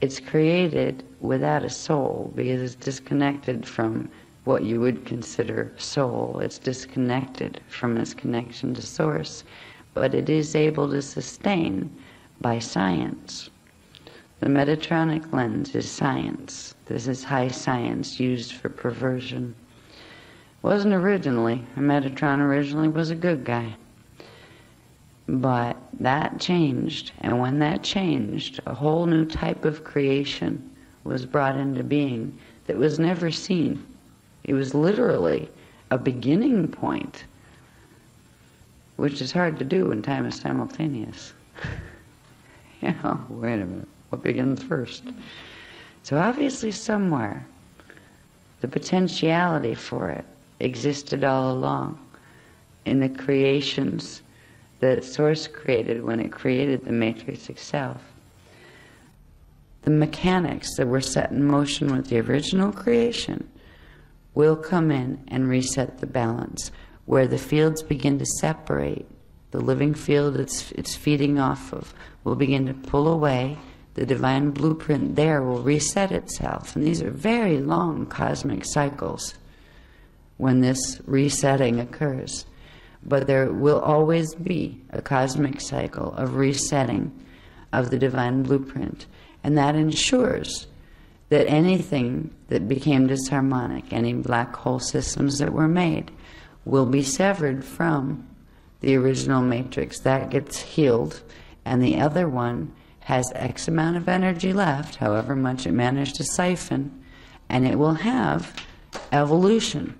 It's created without a soul because it's disconnected from what you would consider soul. It's disconnected from its connection to source, but it is able to sustain by science. The Metatronic lens is science. This is high science used for perversion. Wasn't originally. Metatron originally was a good guy. But that changed, and when that changed, a whole new type of creation was brought into being that was never seen. It was literally a beginning point, which is hard to do when time is simultaneous. You know, wait a minute, what begins first? So obviously somewhere, the potentiality for it existed all along in the creations that Source created when it created the matrix itself. The mechanics that were set in motion with the original creation will come in and reset the balance, where the fields begin to separate. The living field it's feeding off of will begin to pull away. The divine blueprint there will reset itself. And these are very long cosmic cycles when this resetting occurs. But there will always be a cosmic cycle of resetting of the divine blueprint. And that ensures that anything that became disharmonic, any black hole systems that were made, will be severed from the original matrix. That gets healed, and the other one has X amount of energy left, however much it managed to siphon, and it will have evolution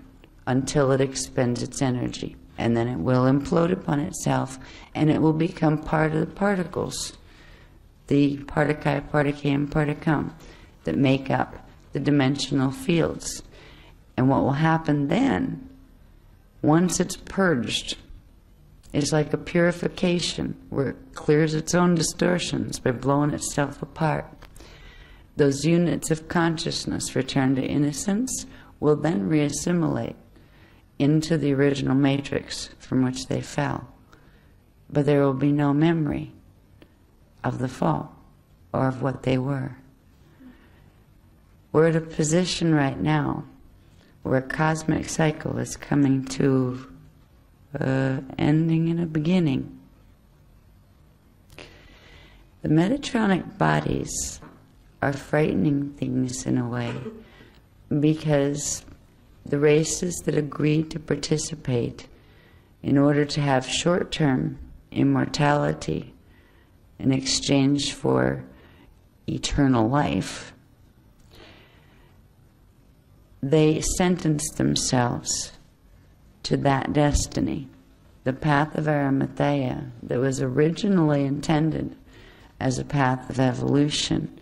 until it expends its energy. And then it will implode upon itself, and it will become part of the particles, the particae, particeum, particum, that make up the dimensional fields. And what will happen then, once it's purged, is like a purification where it clears its own distortions by blowing itself apart. Those units of consciousness return to innocence, will then reassimilate into the original matrix from which they fell. But there will be no memory of the fall or of what they were. We're at a position right now where a cosmic cycle is coming to ending in a beginning. The Metatronic bodies are frightening things in a way, because the races that agreed to participate in order to have short-term immortality in exchange for eternal life, they sentenced themselves to that destiny, the path of Arimathea that was originally intended as a path of evolution,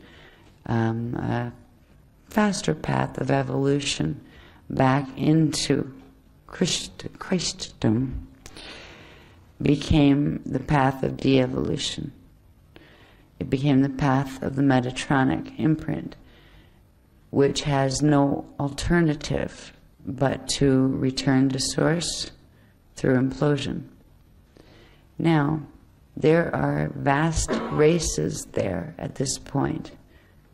a faster path of evolution back into Christendom, became the path of de-evolution. It became the path of the Metatronic imprint, which has no alternative but to return to source through implosion. Now, there are vast races there at this point,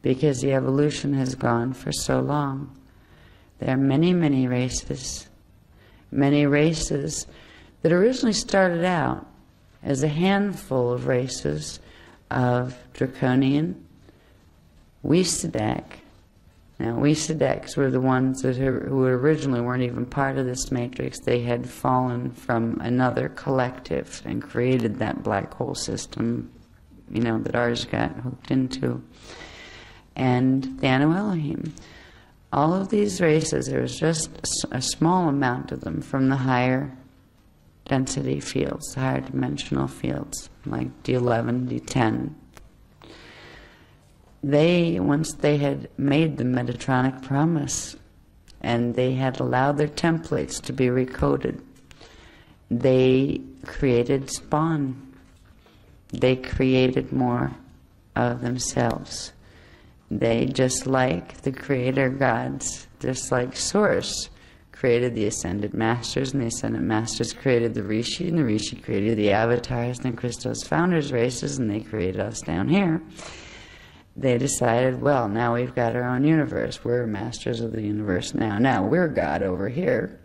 because the evolution has gone for so long. There are many, many races that originally started out as a handful of races of Draconian, Wysadek. Now, Wysadeks were the ones who originally weren't even part of this matrix. They had fallen from another collective and created that black hole system, you know, that ours got hooked into. And Alapitó Elohim. All of these races, there was just a small amount of them from the higher density fields, higher dimensional fields, like D11, D10. Once they had made the Metatronic promise, and they had allowed their templates to be recoded, they created spawn. They created more of themselves. They, just like the creator gods, just like Source, created the Ascended Masters, and the Ascended Masters created the Rishi, and the Rishi created the Avatars and the Christos Founders races, and they created us down here. They decided, well, now we've got our own universe. We're masters of the universe now. Now we're God over here.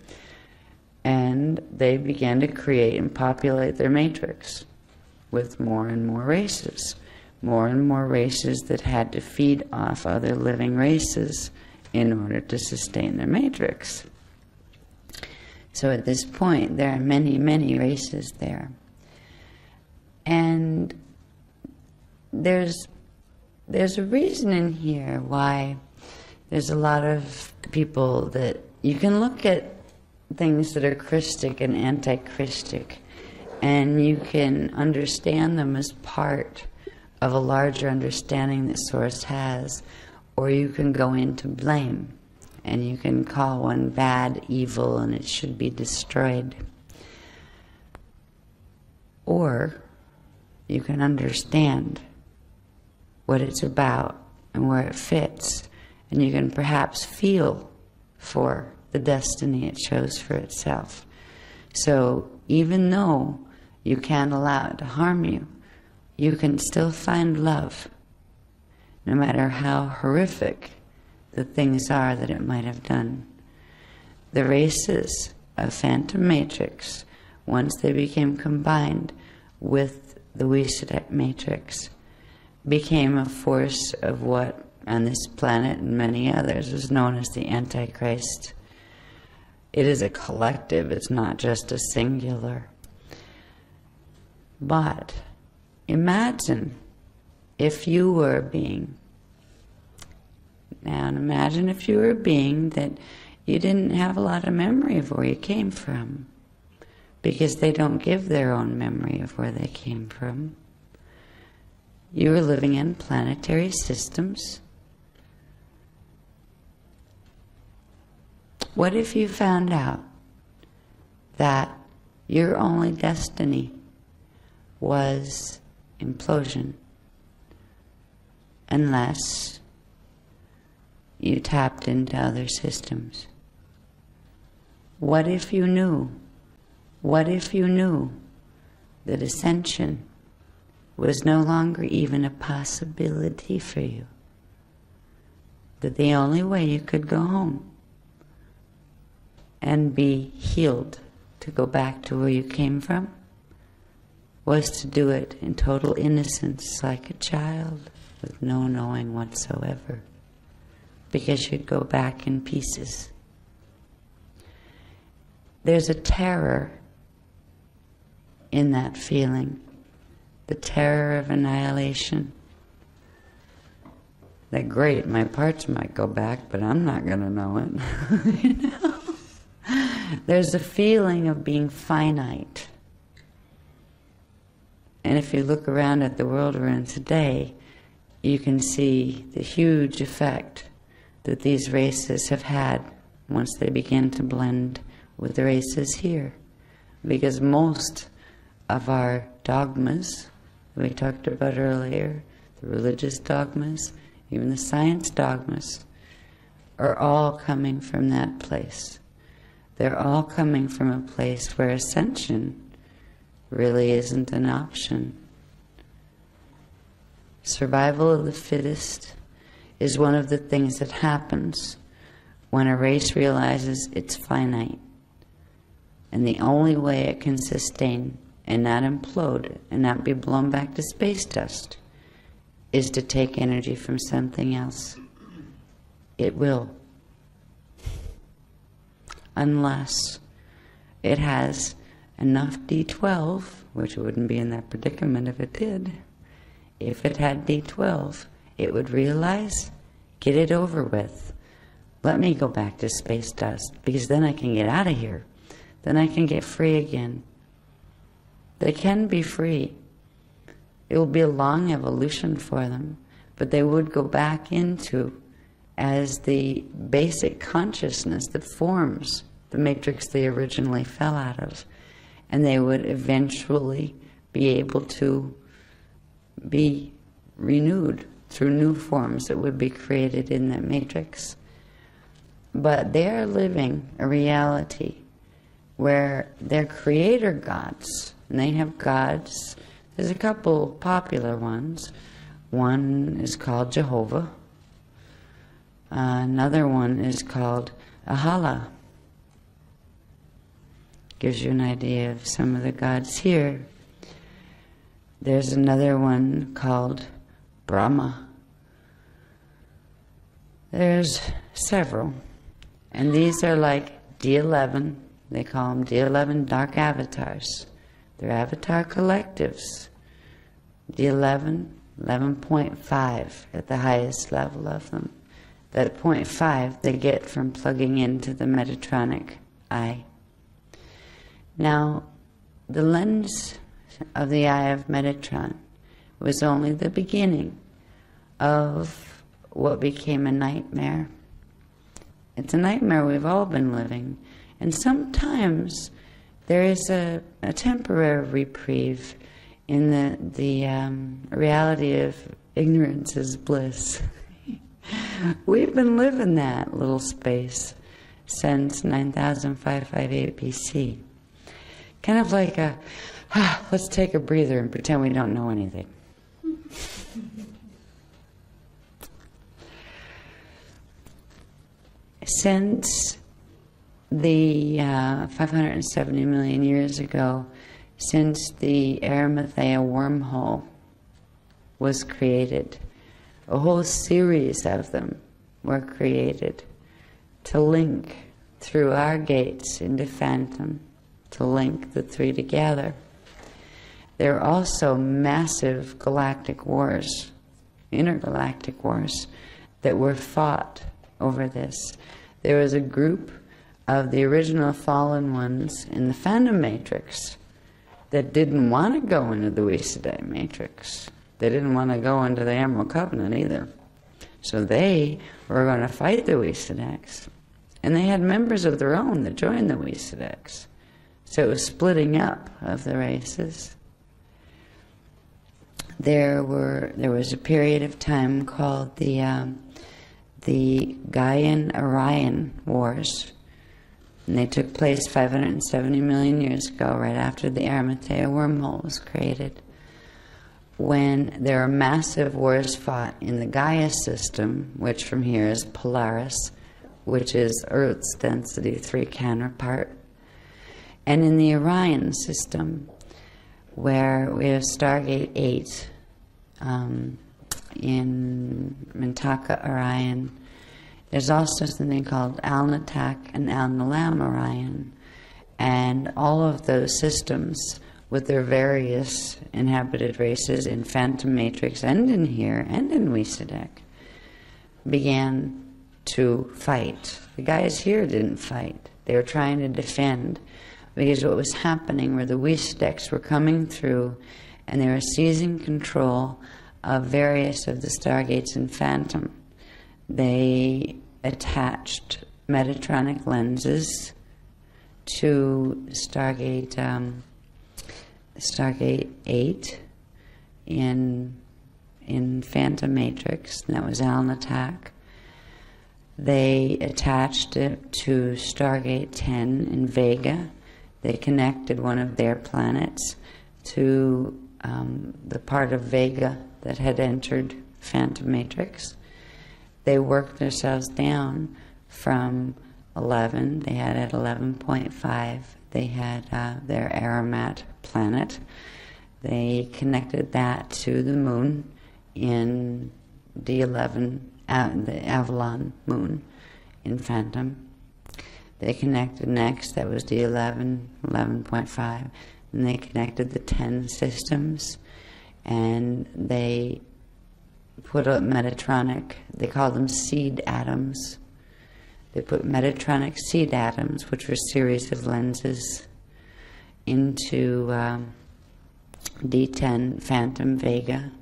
And they began to create and populate their matrix with more and more races that had to feed off other living races in order to sustain their matrix. So at this point, there are many, many races there. And there's a reason in here why there's a lot of people that you can look at things that are Christic and anti-Christic, and you can understand them as part of a larger understanding that Source has, or you can go into blame, and you can call one bad, evil, and it should be destroyed. Or you can understand what it's about and where it fits, and you can perhaps feel for the destiny it chose for itself. So even though you can't allow it to harm you, you can still find love, no matter how horrific the things are that it might have done. The races of Phantom Matrix, once they became combined with the Wiesadact Matrix, became a force of what, on this planet and many others, is known as the Antichrist. It is a collective, it's not just a singular. But imagine if you were a being. Now imagine if you were a being that you didn't have a lot of memory of where you came from, because they don't give their own memory of where they came from. You were living in planetary systems. What if you found out that your only destiny was implosion, unless you tapped into other systems? What if you knew that ascension was no longer even a possibility for you? That the only way you could go home and be healed, to go back to where you came from, was to do it in total innocence, like a child, with no knowing whatsoever, because you'd go back in pieces. There's a terror in that feeling, the terror of annihilation. That great, my parts might go back, but I'm not going to know it. You know? There's a feeling of being finite. And if you look around at the world we're in today, you can see the huge effect that these races have had once they begin to blend with the races here. Because most of our dogmas that we talked about earlier, the religious dogmas, even the science dogmas, are all coming from that place. They're all coming from a place where ascension really isn't an option. Survival of the fittest is one of the things that happens when a race realizes it's finite. And the only way it can sustain and not implode and not be blown back to space dust is to take energy from something else. It will. Unless it has enough D12, which it wouldn't be in that predicament if it did. If it had D12, it would realize, get it over with. Let me go back to space dust, because then I can get out of here. Then I can get free again. They can be free. It will be a long evolution for them, but they would go back into as the basic consciousness that forms the matrix they originally fell out of. And they would eventually be able to be renewed through new forms that would be created in that matrix. But they are living a reality where they're creator gods, and they have gods. There's a couple popular ones. One is called Jehovah. Another one is called Ahala. Gives you an idea of some of the gods here. There's another one called Brahma. There's several. And these are like D11. They call them D11 dark avatars. They're avatar collectives. D11, 11.5 at the highest level of them. That 0.5 they get from plugging into the Metatronic eye. Now, the lens of the eye of Metatron was only the beginning of what became a nightmare. It's a nightmare we've all been living, and sometimes there is a temporary reprieve in the reality of ignorance is bliss. We've been living that little space since 9058 BC. Kind of like a, let's take a breather and pretend we don't know anything. Since the 570 million years ago, since the Arimathea wormhole was created, a whole series of them were created to link through our gates into Phantom, to link the three together. There are also massive galactic wars, intergalactic wars, that were fought over this. There was a group of the original fallen ones in the Phantom Matrix that didn't want to go into the Visidae Matrix. They didn't want to go into the Emerald Covenant either. So they were going to fight the Visidae. And they had members of their own that joined the Visidae. So it was splitting up of the races. There was a period of time called the Gaian-Orion Wars. And they took place 570 million years ago, right after the Arimathea wormhole was created, when there are massive wars fought in the Gaia system, which from here is Polaris, which is Earth's density 3 counterpart, and in the Orion system, where we have Stargate 8 in Mintaka Orion. There's also something called Alnitak and Alnilam Orion, and all of those systems with their various inhabited races in Phantom Matrix and in here and in Visidae began to fight. The guys here didn't fight. They were trying to defend, because what was happening were the Visidae were coming through and they were seizing control of various of the Stargates in Phantom. They attached Metatronic lenses to Stargate 8 in Phantom Matrix, and that was Alnitak. They attached it to Stargate 10 in Vega. They connected one of their planets to the part of Vega that had entered Phantom Matrix. They worked themselves down from 11. They had at 11.5. They had their Aramat planet. They connected that to the moon in D11, the Avalon moon in Phantom. They connected next, that was D11, 11.5, and they connected the 10 systems, and they put up Metatronic, they call them seed atoms. They put Metatronic seed atoms, which were a series of lenses, into D10 Phantom Vega.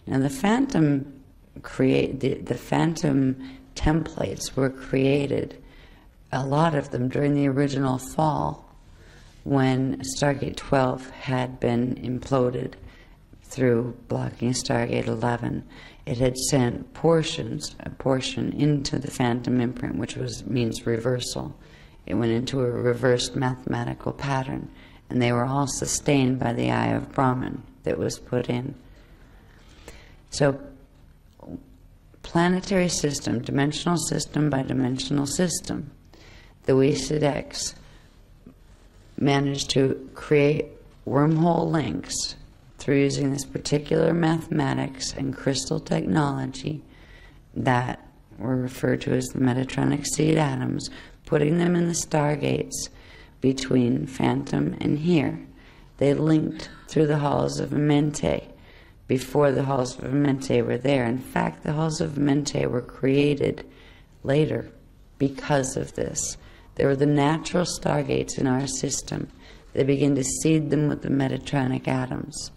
Now the phantom the phantom templates were created, a lot of them during the original fall, when Stargate 12 had been imploded through blocking Stargate 11. It had sent a portion into the phantom imprint, which means reversal. It went into a reversed mathematical pattern, and they were all sustained by the eye of Brahman that was put in. So, planetary system, dimensional system by dimensional system, the Weesadex managed to create wormhole links through using this particular mathematics and crystal technology that were referred to as the Metatronic seed atoms, putting them in the stargates between Phantom and here. They linked through the halls of Mente before the halls of Mente were there. In fact, the halls of Mente were created later because of this. They were the natural stargates in our system. They began to seed them with the Metatronic atoms,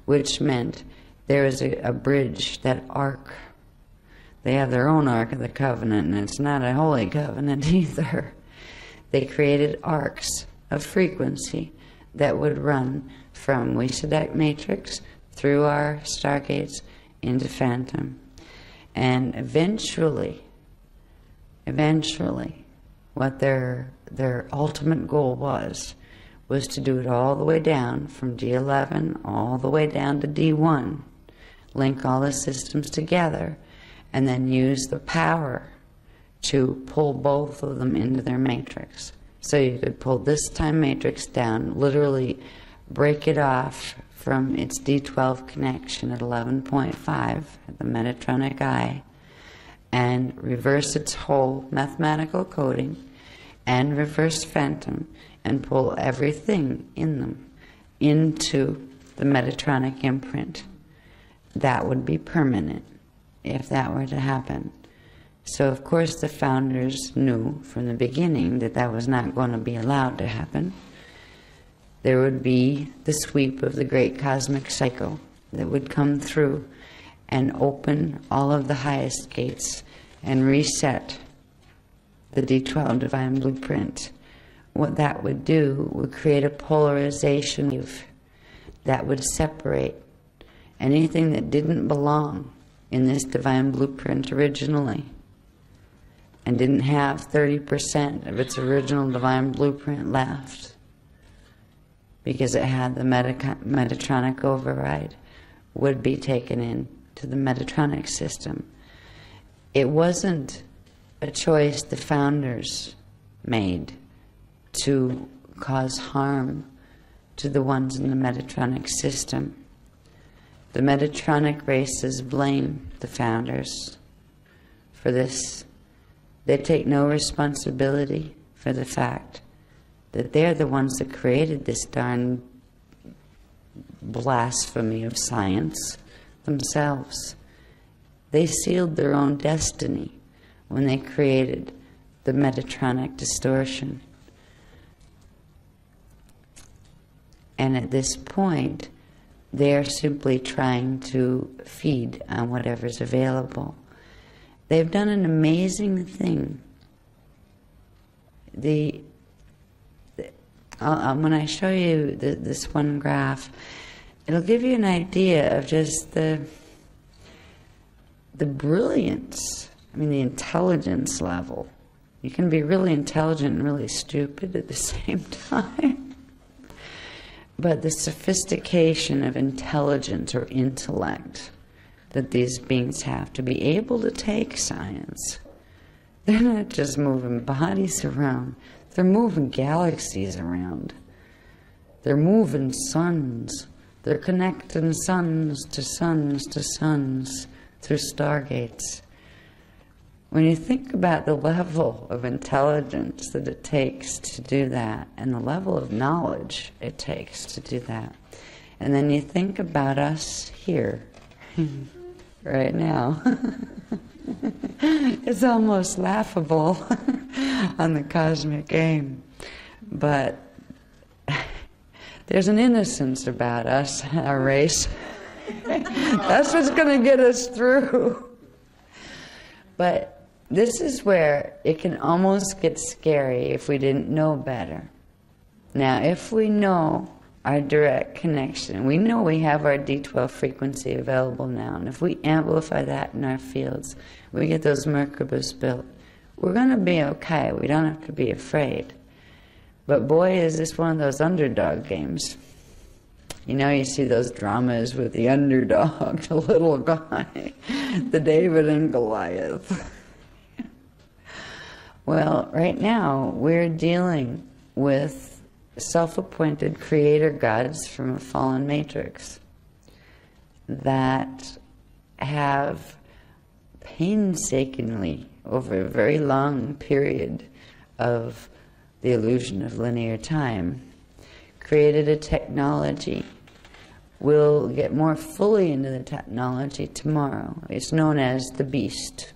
which meant there is a bridge, that ark. They have their own Ark of the Covenant, and it's not a holy covenant either. They created arcs of frequency that would run from Weesadex matrix through our stargates into Phantom. And eventually, what their ultimate goal was to do it all the way down from D11 all the way down to D1, link all the systems together, and then use the power to pull both of them into their matrix. So you could pull this time matrix down, literally break it off from its D12 connection at 11.5 at the Metatronic eye, and reverse its whole mathematical coding, and reverse Phantom, and pull everything in them into the Metatronic imprint. That would be permanent if that were to happen. So of course the founders knew from the beginning that that was not going to be allowed to happen. There would be the sweep of the great cosmic cycle that would come through and open all of the highest gates and reset the D12 divine blueprint. What that would do would create a polarization that would separate anything that didn't belong in this divine blueprint originally and didn't have 30% of its original divine blueprint left because it had the Metatronic override, would be taken in to the Metatronic system. It wasn't a choice the founders made to cause harm to the ones in the Metatronic system. The Metatronic races blame the founders for this. They take no responsibility for the fact that they're the ones that created this darn blasphemy of science themselves. They sealed their own destiny when they created the Metatronic distortion. And at this point, they're simply trying to feed on whatever's available. They've done an amazing thing. When I show you this one graph, it'll give you an idea of just the brilliance, the intelligence level. You can be really intelligent and really stupid at the same time. But the sophistication of intelligence or intellect that these beings have to be able to take science. They're not just moving bodies around, they're moving galaxies around. They're moving suns. They're connecting suns to suns to suns through stargates. When you think about the level of intelligence that it takes to do that, and the level of knowledge it takes to do that, and then you think about us here, right now, it's almost laughable There's an innocence about us, our race. That's what's going to get us through. But this is where it can almost get scary if we didn't know better. Now, if we know our direct connection, we know we have our D12 frequency available now, and if we amplify that in our fields, we get those Merkabahs built, we're going to be okay. We don't have to be afraid. But boy, is this one of those underdog games. You know, you see those dramas with the underdog, the little guy, the David and Goliath. Well, right now, we're dealing with self-appointed creator gods from a fallen matrix that have painstakingly, over a very long period of the illusion of linear time, created a technology. We'll get more fully into the technology tomorrow. It's known as the beast.